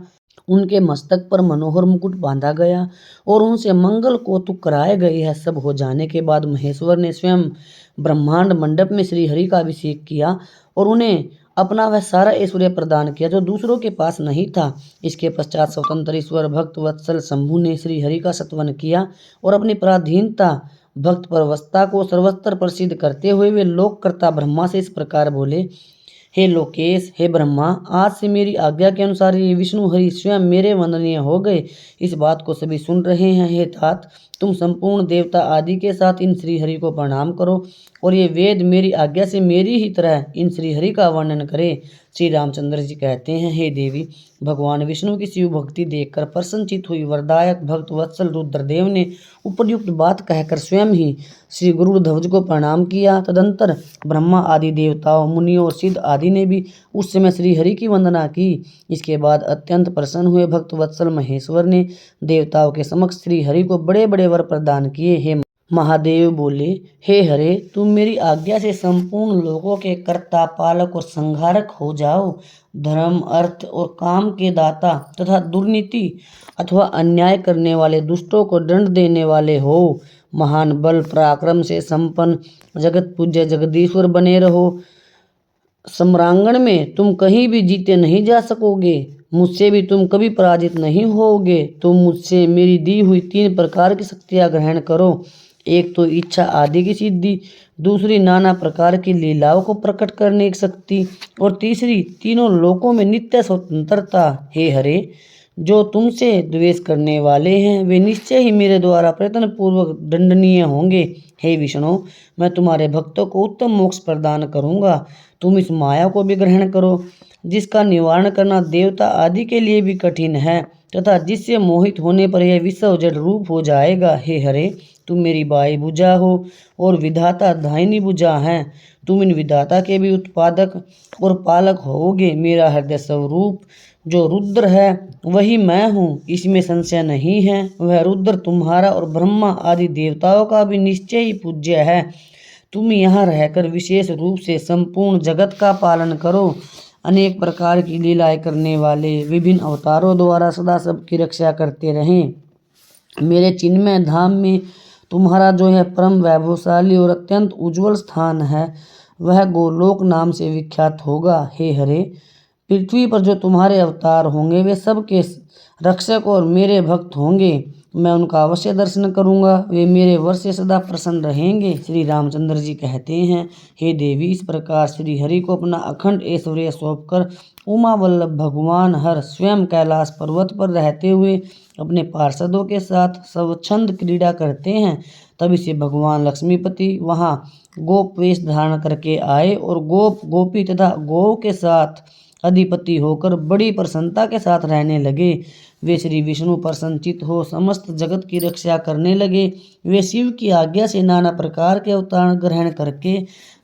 उनके मस्तक पर मनोहर मुकुट बांधा गया और उनसे मंगल कौतुक कराए गए। यह सब हो जाने के बाद महेश्वर ने स्वयं ब्रह्मांड मंडप में श्री हरि का अभिषेक किया और उन्हें अपना वह सारा ऐश्वर्य प्रदान किया जो दूसरों के पास नहीं था। इसके पश्चात स्वतंत्र ईश्वर भक्त वत्सल शंभु ने श्री हरि का सत्वन किया और अपनी पराधीनता भक्त परवस्ता को सर्वत्र प्रसिद्ध करते हुए वे लोककर्ता ब्रह्मा से इस प्रकार बोले, हे लोकेश, हे ब्रह्मा, आज से मेरी आज्ञा के अनुसार ये विष्णु हरि स्वयं मेरे वंदनीय हो गए। इस बात को सभी सुन रहे हैं। हे तात, तुम संपूर्ण देवता आदि के साथ इन श्री हरि को प्रणाम करो और ये वेद मेरी आज्ञा से मेरी ही तरह इन श्री हरि का वर्णन करे। श्री रामचंद्र जी कहते हैं, हे देवी, भगवान विष्णु की शिव भक्ति देखकर प्रसन्नचित हुई वरदायक भक्त वत्सल रुद्रदेव ने उपयुक्त बात कहकर स्वयं ही श्री गुरु ध्वज को प्रणाम किया। तदंतर ब्रह्मा आदि देवताओं, मुनियों और सिद्ध आदि ने भी उस समय श्री हरि की वंदना की। इसके बाद अत्यंत प्रसन्न हुए भक्त वत्सल महेश्वर ने देवताओं के समक्ष श्री हरि को बड़े बड़े वर प्रदान किए। हे महादेव बोले, हे हरे, तुम मेरी आज्ञा से संपूर्ण लोगों के कर्ता, पालक और संहारक हो जाओ। धर्म, अर्थ और काम के दाता तथा दुर्नीति अथवा अन्याय करने वाले दुष्टों को दंड देने वाले हो। महान बल पराक्रम से संपन्न जगत पूज्य जगदीश्वर बने रहो। सम्रांगण में तुम कहीं भी जीते नहीं जा सकोगे। मुझसे भी तुम कभी पराजित नहीं होगे। तुम मुझसे मेरी दी हुई 3 प्रकार की शक्तियां ग्रहण करो। एक तो इच्छा आदि की सिद्धि, दूसरी नाना प्रकार की लीलाओं को प्रकट करने की शक्ति और तीसरी तीनों लोकों में नित्य स्वतंत्रता। हे हरे, जो तुमसे द्वेष करने वाले हैं वे निश्चय ही मेरे द्वारा प्रयत्न पूर्वक दंडनीय होंगे। हे विष्णु, मैं तुम्हारे भक्तों को उत्तम मोक्ष प्रदान करूंगा। तुम इस माया को भी ग्रहण करो जिसका निवारण करना देवता आदि के लिए भी कठिन है तथा जिससे मोहित होने पर यह विश्व जड़ रूप हो जाएगा। हे हरे, तुम मेरी बाई भुजा हो और विधाता दाहिनी भुजा हैं। तुम इन विधाता के भी उत्पादक और पालक होगे। मेरा हृदय स्वरूप जो रुद्र है वही मैं हूँ, इसमें संशय नहीं है। वह रुद्र तुम्हारा और ब्रह्मा आदि देवताओं का भी निश्चय ही पूज्य है। तुम यहाँ रहकर विशेष रूप से संपूर्ण जगत का पालन करो। अनेक प्रकार की लीलाएं करने वाले विभिन्न अवतारों द्वारा सदा सबकी रक्षा करते रहें। मेरे चिन्मय धाम में तुम्हारा जो है परम वैभवशाली और अत्यंत उज्जवल स्थान है वह गोलोक नाम से विख्यात होगा। हे हरे, पृथ्वी पर जो तुम्हारे अवतार होंगे वे सबके रक्षक और मेरे भक्त होंगे। मैं उनका अवश्य दर्शन करूंगा, वे मेरे वर से सदा प्रसन्न रहेंगे। श्री रामचंद्र जी कहते हैं, हे देवी, इस प्रकार श्री हरि को अपना अखंड ऐश्वर्य सौंपकर उमा वल्लभ भगवान हर स्वयं कैलाश पर्वत पर रहते हुए अपने पार्षदों के साथ स्वच्छंद क्रीड़ा करते हैं। तभी से भगवान लक्ष्मीपति वहाँ गोप वेश धारण करके आए और गोप गोपी तथा गौ के साथ अधिपति होकर बड़ी प्रसन्नता के साथ रहने लगे। वे श्री विष्णु प्रसन्नचित हो समस्त जगत की रक्षा करने लगे। वे शिव की आज्ञा से नाना प्रकार के अवतार ग्रहण करके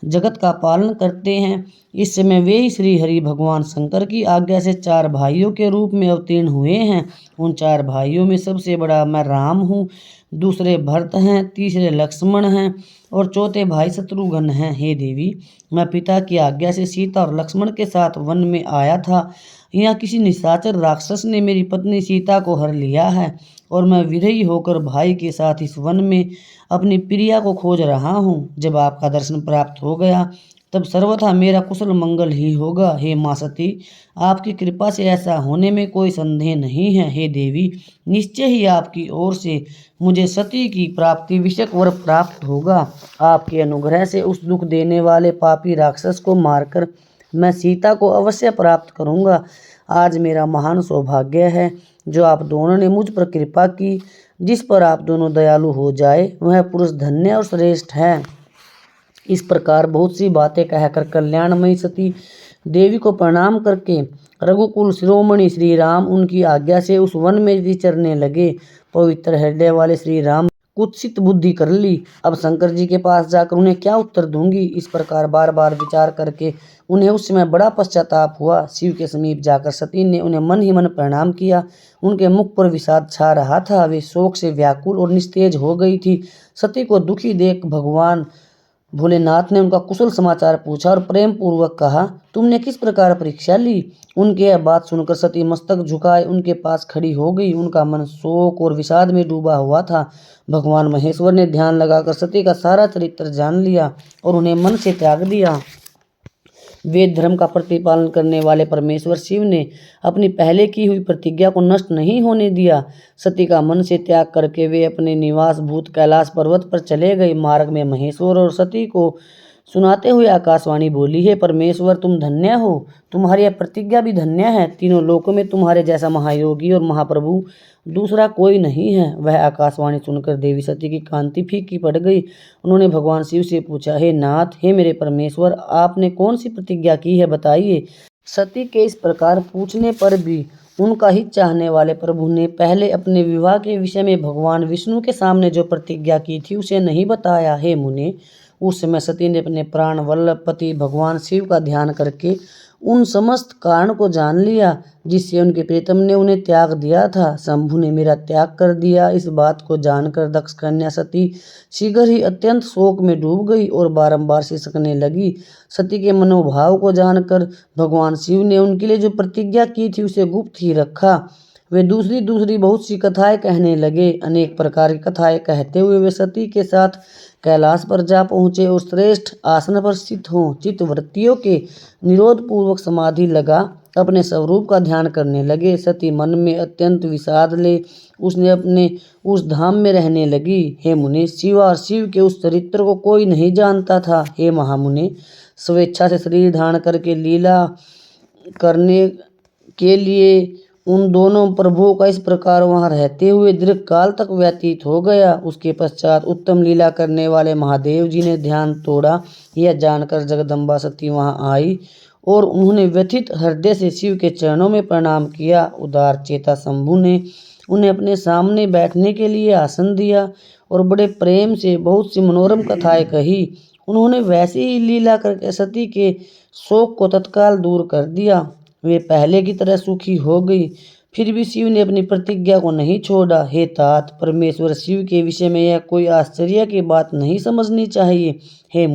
जगत का पालन करते हैं। इस समय वे ही श्री हरि भगवान शंकर की आज्ञा से 4 भाइयों के रूप में अवतीर्ण हुए हैं। उन 4 भाइयों में सबसे बड़ा मैं राम हूँ, दूसरे भरत हैं, तीसरे लक्ष्मण हैं और चौथे भाई शत्रुघ्न हैं। हे देवी, मैं पिता की आज्ञा से सीता और लक्ष्मण के साथ वन में आया था। यहाँ किसी निशाचर राक्षस ने मेरी पत्नी सीता को हर लिया है और मैं विरही होकर भाई के साथ इस वन में अपनी प्रिया को खोज रहा हूँ। जब आपका दर्शन प्राप्त हो गया तब सर्वथा मेरा कुशल मंगल ही होगा। हे माँ सती, आपकी कृपा से ऐसा होने में कोई संदेह नहीं है। हे देवी, निश्चय ही आपकी ओर से मुझे सती की प्राप्ति विषयक वर प्राप्त होगा। आपके अनुग्रह से उस दुख देने वाले पापी राक्षस को मारकर मैं सीता को अवश्य प्राप्त करूंगा। आज मेरा महान सौभाग्य है जो आप दोनों ने मुझ पर कृपा की। जिस पर आप दोनों दयालु हो जाए वह पुरुष धन्य और श्रेष्ठ है। इस प्रकार बहुत सी बातें कहकर कल्याणमयी सती देवी को प्रणाम करके रघुकुल शिरोमणि श्री राम उनकी आज्ञा से उस वन में विचरने लगे। पवित्र हृदय वाले श्री राम कुत्सित बुद्धि कर ली। अब शंकर जी के पास जाकर उन्हें क्या उत्तर दूंगी, इस प्रकार बार बार विचार करके उन्हें उस समय बड़ा पश्चाताप हुआ। शिव के समीप जाकर सती ने उन्हें मन ही मन प्रणाम किया। उनके मुख पर विषाद छा रहा था, वे शोक से व्याकुल और निस्तेज हो गई थी। सती को दुखी देख भगवान भोलेनाथ ने उनका कुशल समाचार पूछा और प्रेम पूर्वक कहा, तुमने किस प्रकार परीक्षा ली। उनकी यह बात सुनकर सती मस्तक झुकाए उनके पास खड़ी हो गई। उनका मन शोक और विषाद में डूबा हुआ था। भगवान महेश्वर ने ध्यान लगाकर सती का सारा चरित्र जान लिया और उन्हें मन से त्याग दिया। वेद धर्म का प्रतिपालन करने वाले परमेश्वर शिव ने अपनी पहले की हुई प्रतिज्ञा को नष्ट नहीं होने दिया। सती का मन से त्याग करके वे अपने निवास भूत कैलाश पर्वत पर चले गए। मार्ग में महेश्वर और सती को सुनाते हुए आकाशवाणी बोली, है परमेश्वर, तुम धन्य हो, तुम्हारी यह प्रतिज्ञा भी धन्य है। तीनों लोकों में तुम्हारे जैसा महायोगी और महाप्रभु दूसरा कोई नहीं है। वह आकाशवाणी सुनकर देवी सती की कांति फीकी पड़ गई। उन्होंने भगवान शिव से पूछा, हे नाथ, हे मेरे परमेश्वर, आपने कौन सी प्रतिज्ञा की है, बताइए। सती के इस प्रकार पूछने पर भी उनका हित चाहने वाले प्रभु ने पहले अपने विवाह के विषय में भगवान विष्णु के सामने जो प्रतिज्ञा की थी उसे नहीं बताया। हे मुने, उस समय सती ने अपने प्राण वल्लभ पति भगवान शिव का ध्यान करके उन समस्त कारण को जान लिया जिससे उनके प्रीतम ने उन्हें त्याग दिया था। शंभु ने मेरा त्याग कर दिया। इस बात को जानकर दक्ष कन्या सती शीघ्र ही अत्यंत शोक में डूब गई और बारंबार सिसकने लगी। सती के मनोभाव को जानकर भगवान शिव ने उनके लिए जो प्रतिज्ञा की थी उसे गुप्त ही रखा। वे दूसरी बहुत सी कथाएं कहने लगे। अनेक प्रकार की कथाएं कहते हुए वे सती के साथ कैलाश पर जा पहुँचे और श्रेष्ठ आसन पर स्थित हों चित्तवृत्तियों के निरोध पूर्वक समाधि लगा अपने स्वरूप का ध्यान करने लगे। सती मन में अत्यंत विषाद ले उसने अपने उस धाम में रहने लगी। हे मुने, शिव और शिव के उस चरित्र को कोई नहीं जानता था। हे महामुने, स्वेच्छा से शरीर धारण करके लीला करने के लिए उन दोनों प्रभुओं का इस प्रकार वहां रहते हुए दीर्घ काल तक व्यतीत हो गया। उसके पश्चात उत्तम लीला करने वाले महादेव जी ने ध्यान तोड़ा। यह जानकर जगदम्बा सती वहां आई और उन्होंने व्यथित हृदय से शिव के चरणों में प्रणाम किया। उदार चेता शंभु ने उन्हें अपने सामने बैठने के लिए आसन दिया और बड़े प्रेम से बहुत सी मनोरम कथाएं कही। उन्होंने वैसे ही लीला करके सती के शोक को तत्काल दूर कर दिया। वे पहले की तरह सुखी हो गई। फिर भी शिव ने अपनी प्रतिज्ञा को नहीं छोड़ा। हे तात, परमेश्वर शिव के विषय में यह कोई आश्चर्य की बात नहीं समझनी चाहिए। हे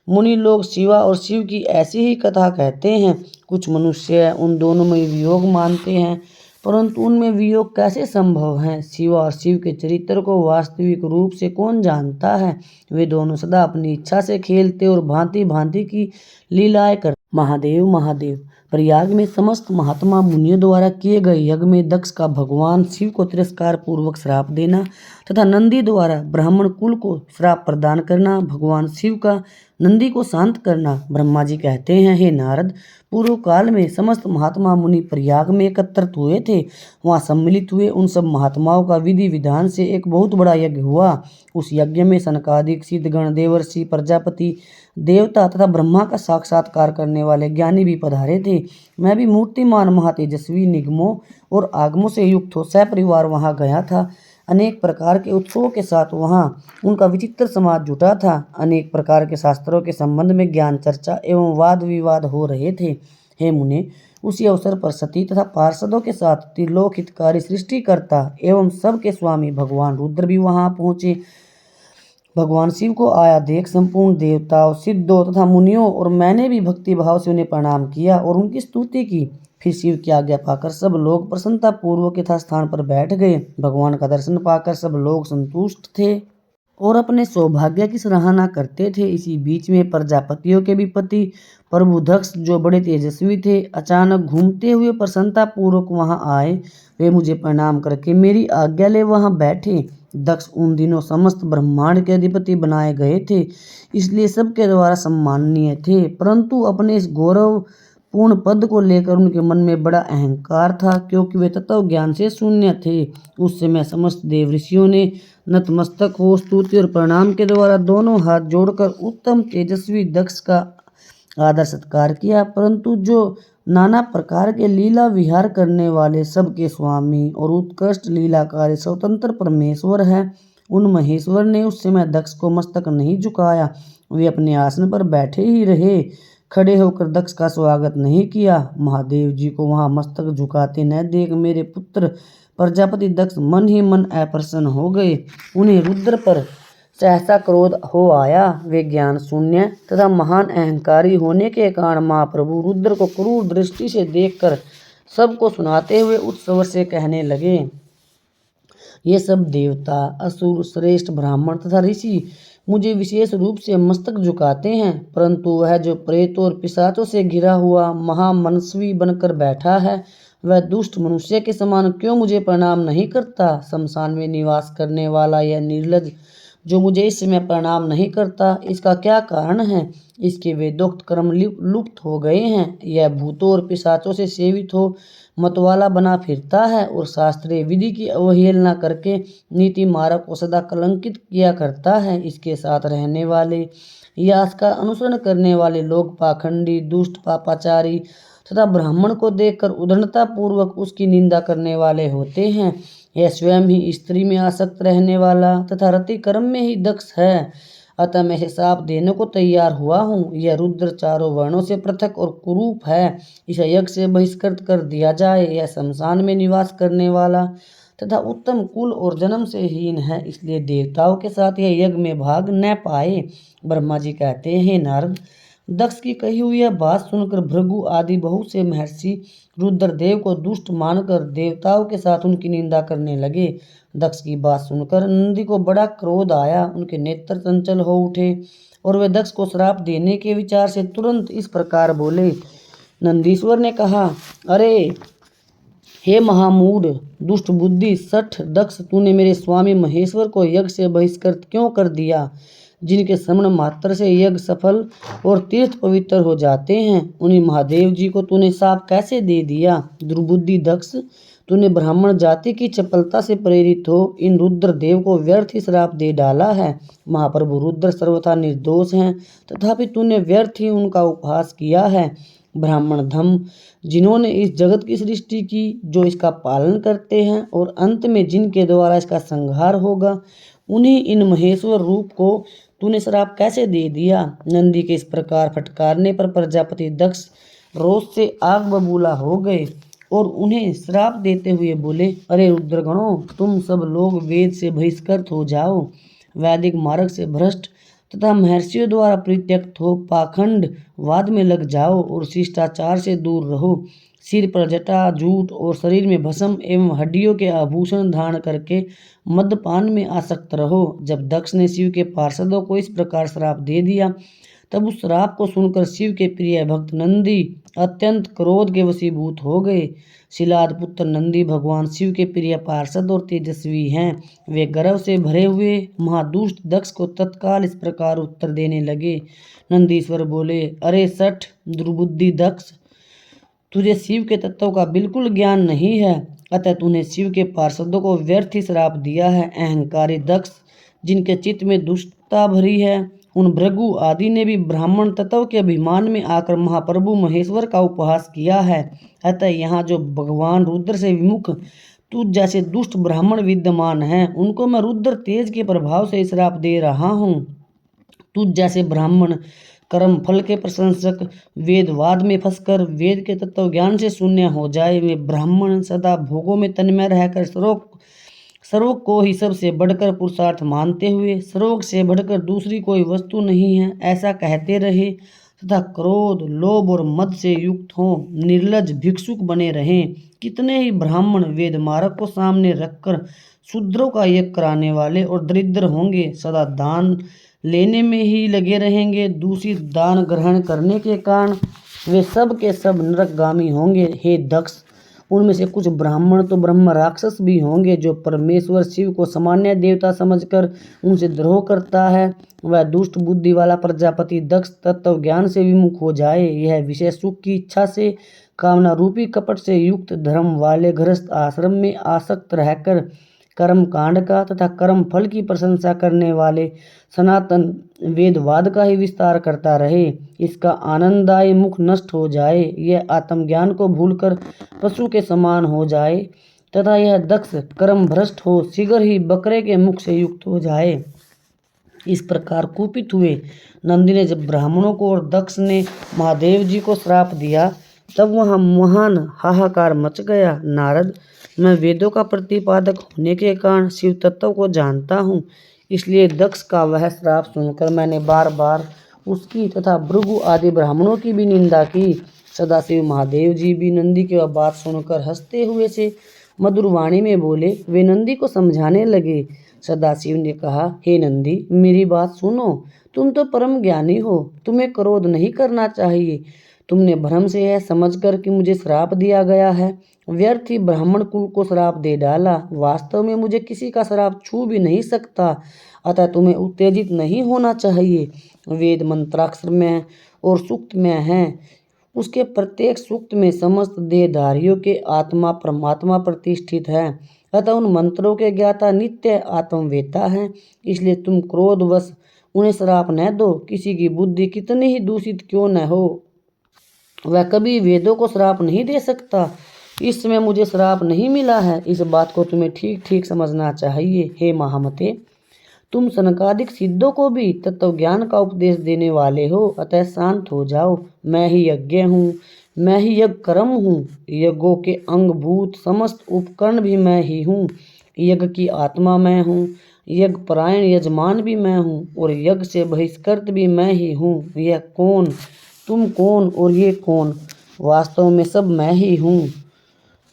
मुनि लोग शिवा और शिव की ऐसी ही कथा कहते हैं। कुछ मनुष्य उन दोनों में वियोग मानते हैं, परंतु उनमें वियोग कैसे संभव है? शिव और शिव के चरित्र को वास्तविक रूप से कौन जानता है? वे दोनों सदा अपनी इच्छा से खेलते और भांति भांति की लीलाएं करते। महादेव महादेव। प्रयाग में समस्त महात्मा मुनियों द्वारा किए गए यज्ञ में दक्ष का भगवान शिव को तिरस्कार पूर्वक श्राप देना तथा नंदी द्वारा ब्राह्मण कुल को श्राप प्रदान करना, भगवान शिव का नंदी को शांत करना। ब्रह्मा जी कहते हैं, हे नारद, पूर्व काल में समस्त महात्मा मुनि प्रयाग में एकत्रित हुए थे। वहाँ सम्मिलित हुए उन सब महात्माओं का विधि विधान से एक बहुत बड़ा यज्ञ हुआ। उस यज्ञ में सनकादिक सिद्धगण, देवर्षि, प्रजापति, देवता तथा ब्रह्मा का साक्षात्कार करने वाले ज्ञानी भी पधारे थे। मैं भी मूर्तिमान महातेजस्वी निगमों और आगमों से युक्त हो सपरिवार वहाँ गया था। अनेक प्रकार के उत्सवों के साथ वहाँ उनका विचित्र समाज जुटा था। अनेक प्रकार के शास्त्रों के संबंध में ज्ञान चर्चा एवं वाद विवाद हो रहे थे। हे मुने, उसी अवसर पर सती तथा पार्षदों के साथ त्रिलोक हितकारी सृष्टिकर्ता एवं सबके स्वामी भगवान रुद्र भी वहाँ पहुँचे। भगवान शिव को आया देख संपूर्ण देवताओं, सिद्धों तथा मुनियों और मैंने भी भक्ति भाव से उन्हें प्रणाम किया और उनकी स्तुति की। फिर शिव की आज्ञा पाकर सब लोग प्रसन्नता पूर्वक यथा स्थान पर बैठ गए। भगवान का दर्शन पाकर सब लोग संतुष्ट थे और अपने सौभाग्य की सराहना करते थे। इसी बीच में प्रजापतियों के भी पति प्रभु दक्ष, जो बड़े तेजस्वी थे, अचानक घूमते हुए प्रसन्नता पूर्वक वहां आए। वे मुझे प्रणाम करके मेरी आज्ञा ले वहां बैठे। दक्ष उन दिनों समस्त ब्रह्मांड के अधिपति बनाए गए थे, इसलिए सबके द्वारा सम्माननीय थे, परंतु अपने इस गौरव पूर्ण पद को लेकर उनके मन में बड़ा अहंकार था, क्योंकि वे तत्व ज्ञान से शून्य थे। उस समय समस्त देव ऋषियों ने नतमस्तक हो स्तुति और प्रणाम के द्वारा दोनों हाथ जोड़कर उत्तम तेजस्वी दक्ष का आदर सत्कार किया। परंतु जो नाना प्रकार के लीला विहार करने वाले सबके स्वामी और उत्कृष्ट लीलाकारी स्वतंत्र परमेश्वर है, उन महेश्वर ने उस समय दक्ष को मस्तक नहीं झुकाया। वे अपने आसन पर बैठे ही रहे, खड़े होकर दक्ष का स्वागत नहीं किया। महादेव जी को वहां मस्तक झुकाते न देख मेरे पुत्र प्रजापति दक्ष मन ही मन अप्रसन्न हो गए। उन्हें रुद्र पर सहसा क्रोध हो आया। वे ज्ञान शून्य तथा महान अहंकारी होने के कारण महाप्रभु रुद्र को क्रूर दृष्टि से देखकर सबको सुनाते हुए उत्सव से कहने लगे, ये सब देवता, असुर, श्रेष्ठ ब्राह्मण तथा ऋषि मुझे विशेष रूप से मस्तक झुकाते हैं, परंतु वह जो प्रेत और पिशाचों से घिरा हुआ महामनस्वी बनकर बैठा है, वह दुष्ट मनुष्य के समान क्यों मुझे प्रणाम नहीं करता? शमशान में निवास करने वाला यह निर्लज जो मुझे इस समय प्रणाम नहीं करता, इसका क्या कारण है? इसके वेदोक्त कर्म लुप्त हो गए हैं। यह भूतों और पिशाचों से सेवित हो मतवाला बना फिरता है और शास्त्रीय विधि की अवहेलना करके नीति मार्ग को सदा कलंकित किया करता है। इसके साथ रहने वाले या इसका अनुसरण करने वाले लोग पाखंडी, दुष्ट, पापाचारी तथा ब्राह्मण को देखकर उदंडता पूर्वक उसकी निंदा करने वाले होते हैं। यह स्वयं ही स्त्री में आसक्त रहने वाला तथा रति कर्म में ही दक्ष है, अतः मैं हिसाब देने को तैयार हुआ हूँ। यह रुद्र चारों वर्णों से पृथक और कुरूप है, इसे यज्ञ से बहिष्कृत कर दिया जाए। यह शमशान में निवास करने वाला तथा उत्तम कुल और जन्म से हीन है, इसलिए देवताओं के साथ यह यज्ञ में भाग न पाए। ब्रह्मा जी कहते हैं, नारद, दक्ष की कही हुई यह बात सुनकर भृगु आदि बहुत से महर्षि रुद्रदेव को दुष्ट मानकर देवताओं के साथ उनकी निंदा करने लगे। दक्ष की बात सुनकर नंदी को बड़ा क्रोध आया, उनके नेत्र चंचल हो उठे और वे दक्ष को श्राप देने के विचार से तुरंत इस प्रकार बोले। नंदीश्वर ने कहा, अरे हे महामूढ़, दुष्ट बुद्धि, सठ दक्ष, तूने मेरे स्वामी महेश्वर को यज्ञ से बहिष्कृत क्यों कर दिया? जिनके श्रवण मात्र से यज्ञ सफल और तीर्थ पवित्र हो जाते हैं, उन्हीं महादेव जी को तूने शाप कैसे दे दिया? दुर्बुद्धि दक्ष, तूने ब्राह्मण जाति की चपलता से प्रेरित हो इन रुद्रदेव को व्यर्थ ही श्राप दे डाला है। महाप्रभु रुद्र सर्वथा निर्दोष हैं, तथापि तूने व्यर्थ ही उनका उपहास किया है। ब्राह्मण धम, जिन्होंने इस जगत की सृष्टि की, जो इसका पालन करते हैं और अंत में जिनके द्वारा इसका संहार होगा, उन्हीं इन महेश्वर रूप को तूने श्राप कैसे दे दिया? नंदी के इस प्रकार फटकारने पर प्रजापति दक्ष रोष से आग बबूला हो गए और उन्हें श्राप देते हुए बोले, अरे रुद्रगणों, तुम सब लोग वेद से बहिष्कृत हो जाओ, वैदिक मार्ग से भ्रष्ट तथा महर्षियों द्वारा परित्यक्त हो पाखंडवाद में लग जाओ और शिष्टाचार से दूर रहो। सिर पर जटा, जूट और शरीर में भस्म एवं हड्डियों के आभूषण धारण करके मद्यपान में आसक्त रहो। जब दक्ष ने शिव के पार्षदों को इस प्रकार श्राप दे दिया, तब उस श्राप को सुनकर शिव के प्रिय भक्त नंदी अत्यंत क्रोध के वशीभूत हो गए। शिलाद पुत्र नंदी भगवान शिव के प्रिय पार्षद और तेजस्वी हैं। वे गर्व से भरे हुए महादुष्ट दक्ष को तत्काल इस प्रकार उत्तर देने लगे। नंदीश्वर बोले, अरे सठ दुर्बुद्धि दक्ष, तुझे शिव के तत्व का बिल्कुल ज्ञान नहीं है, अतः तूने शिव के पार्षदों को व्यर्थ ही श्राप दिया है। अहंकारी दक्ष, जिनके चित्त में दुष्टता भरी है, उन भृगु आदि ने भी ब्राह्मण तत्व के अभिमान में आकर महाप्रभु महेश्वर का उपहास किया है। अतः यहाँ जो भगवान रुद्र से विमुख तुझ जैसे दुष्ट ब्राह्मण विद्यमान हैं, उनको मैं रुद्र तेज के प्रभाव से श्राप दे रहा हूँ। तुझ जैसे ब्राह्मण कर्म फल के प्रशंसक वेदवाद में फंसकर वेद के तत्व ज्ञान से शून्य हो जाए। वे ब्राह्मण सदा भोगों में तन्मय रहकर सर्वों को ही सबसे बढ़कर पुरुषार्थ मानते हुए सर्वों से बढ़कर दूसरी कोई वस्तु नहीं है ऐसा कहते रहे तथा क्रोध, लोभ और मद से युक्त हों, निर्लज भिक्षुक बने रहें। कितने ही ब्राह्मण वेद मार्ग को सामने रखकर शूद्रों का यज्ञ कराने वाले और दरिद्र होंगे, सदा दान लेने में ही लगे रहेंगे। दूसरी दान ग्रहण करने के कारण वे सब के सब नरकगामी होंगे। हे दक्ष, उनमें से कुछ ब्राह्मण तो ब्रह्म राक्षस भी होंगे, जो परमेश्वर शिव को सामान्य देवता समझकर उनसे द्रोह करता है। वह दुष्ट बुद्धि वाला प्रजापति दक्ष तत्व ज्ञान से विमुख हो जाए। यह विषय सुख की इच्छा से कामना रूपी कपट से युक्त धर्म वाले गृहस्थ आश्रम में आसक्त रहकर कर्म कांड का तथा कर्म फल की प्रशंसा करने वाले सनातन वेदवाद का ही विस्तार करता रहे। इसका आनंददायी मुख नष्ट हो जाए, यह आत्मज्ञान को भूलकर पशु के समान हो जाए तथा यह दक्ष कर्म भ्रष्ट हो शीघ्र ही बकरे के मुख से युक्त हो जाए। इस प्रकार कुपित हुए नंदी ने जब ब्राह्मणों को और दक्ष ने महादेव जी को श्राप दिया, तब वहाँ महान हाहाकार मच गया। नारद, मैं वेदों का प्रतिपादक होने के कारण शिव तत्व को जानता हूँ, इसलिए दक्ष का वह श्राप सुनकर मैंने बार बार उसकी तथा भृगु आदि ब्राह्मणों की भी निंदा की। सदाशिव महादेव जी भी नंदी की वह बात सुनकर हंसते हुए से मधुर वाणी में बोले। वे नंदी को समझाने लगे। सदाशिव ने कहा, हे नंदी, मेरी बात सुनो, तुम तो परम ज्ञानी हो, तुम्हें क्रोध नहीं करना चाहिए। तुमने भ्रम से यह समझकर कि मुझे श्राप दिया गया है, व्यर्थ ही ब्राह्मण कुल को श्राप दे डाला। वास्तव में मुझे किसी का श्राप छू भी नहीं सकता, अतः तुम्हें उत्तेजित नहीं होना चाहिए। वेद मंत्राक्षर में और सूक्त में हैं, उसके प्रत्येक सूक्त में समस्त देहधारियों के आत्मा परमात्मा प्रतिष्ठित है, अतः उन मंत्रों के ज्ञाता नित्य आत्मवेता हैं। इसलिए तुम क्रोधवश उन्हें श्राप न दो। किसी की बुद्धि कितनी ही दूषित क्यों न हो, वह कभी वेदों को श्राप नहीं दे सकता। इस समय मुझे श्राप नहीं मिला है, इस बात को तुम्हें ठीक ठीक समझना चाहिए। हे महामते, तुम सनकादिक सिद्धों को भी तत्व ज्ञान का उपदेश देने वाले हो, अतः शांत हो जाओ। मैं ही यज्ञ हूँ, मैं ही यज्ञ कर्म हूँ, यज्ञों के अंगभूत समस्त उपकरण भी मैं ही हूँ। यज्ञ की आत्मा मैं हूँ, यज्ञ परायण यजमान भी मैं हूँ और यज्ञ से बहिष्कृत भी मैं ही हूँ। यह कौन, तुम कौन और ये कौन, वास्तव में सब मैं ही हूँ।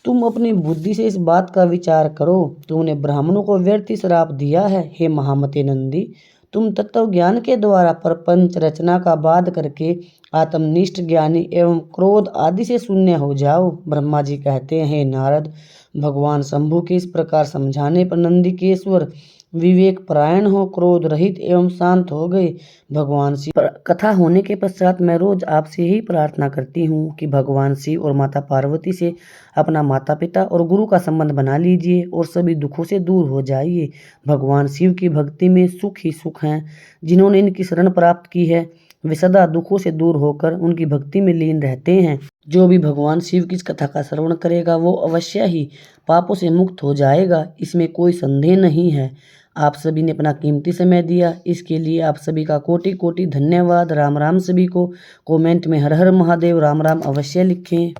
तुम अपनी बुद्धि से इस बात का विचार करो। तुमने ब्राह्मणों को व्यर्थ ही श्राप दिया है। हे महामते नंदी, तुम तत्व ज्ञान के द्वारा प्रपंच रचना का बाध करके आत्मनिष्ठ ज्ञानी एवं क्रोध आदि से शून्य हो जाओ। ब्रह्मा जी कहते हैं, हे नारद, भगवान शंभु के इस प्रकार समझाने पर नंदिकेश्वर विवेक परायण हो क्रोध रहित एवं शांत हो गए। भगवान शिव कथा होने के पश्चात मैं रोज आपसे यही प्रार्थना करती हूँ कि भगवान शिव और माता पार्वती से अपना माता पिता और गुरु का संबंध बना लीजिए और सभी दुखों से दूर हो जाइए। भगवान शिव की भक्ति में सुख ही सुख हैं। जिन्होंने इनकी शरण प्राप्त की है, वे सदा दुखों से दूर होकर उनकी भक्ति में लीन रहते हैं। जो भी भगवान शिव की इस कथा का श्रवण करेगा वो अवश्य ही पापों से मुक्त हो जाएगा, इसमें कोई संदेह नहीं है। आप सभी ने अपना कीमती समय दिया, इसके लिए आप सभी का कोटि कोटि धन्यवाद। राम राम सभी को। कमेंट में हर हर महादेव राम राम अवश्य लिखें।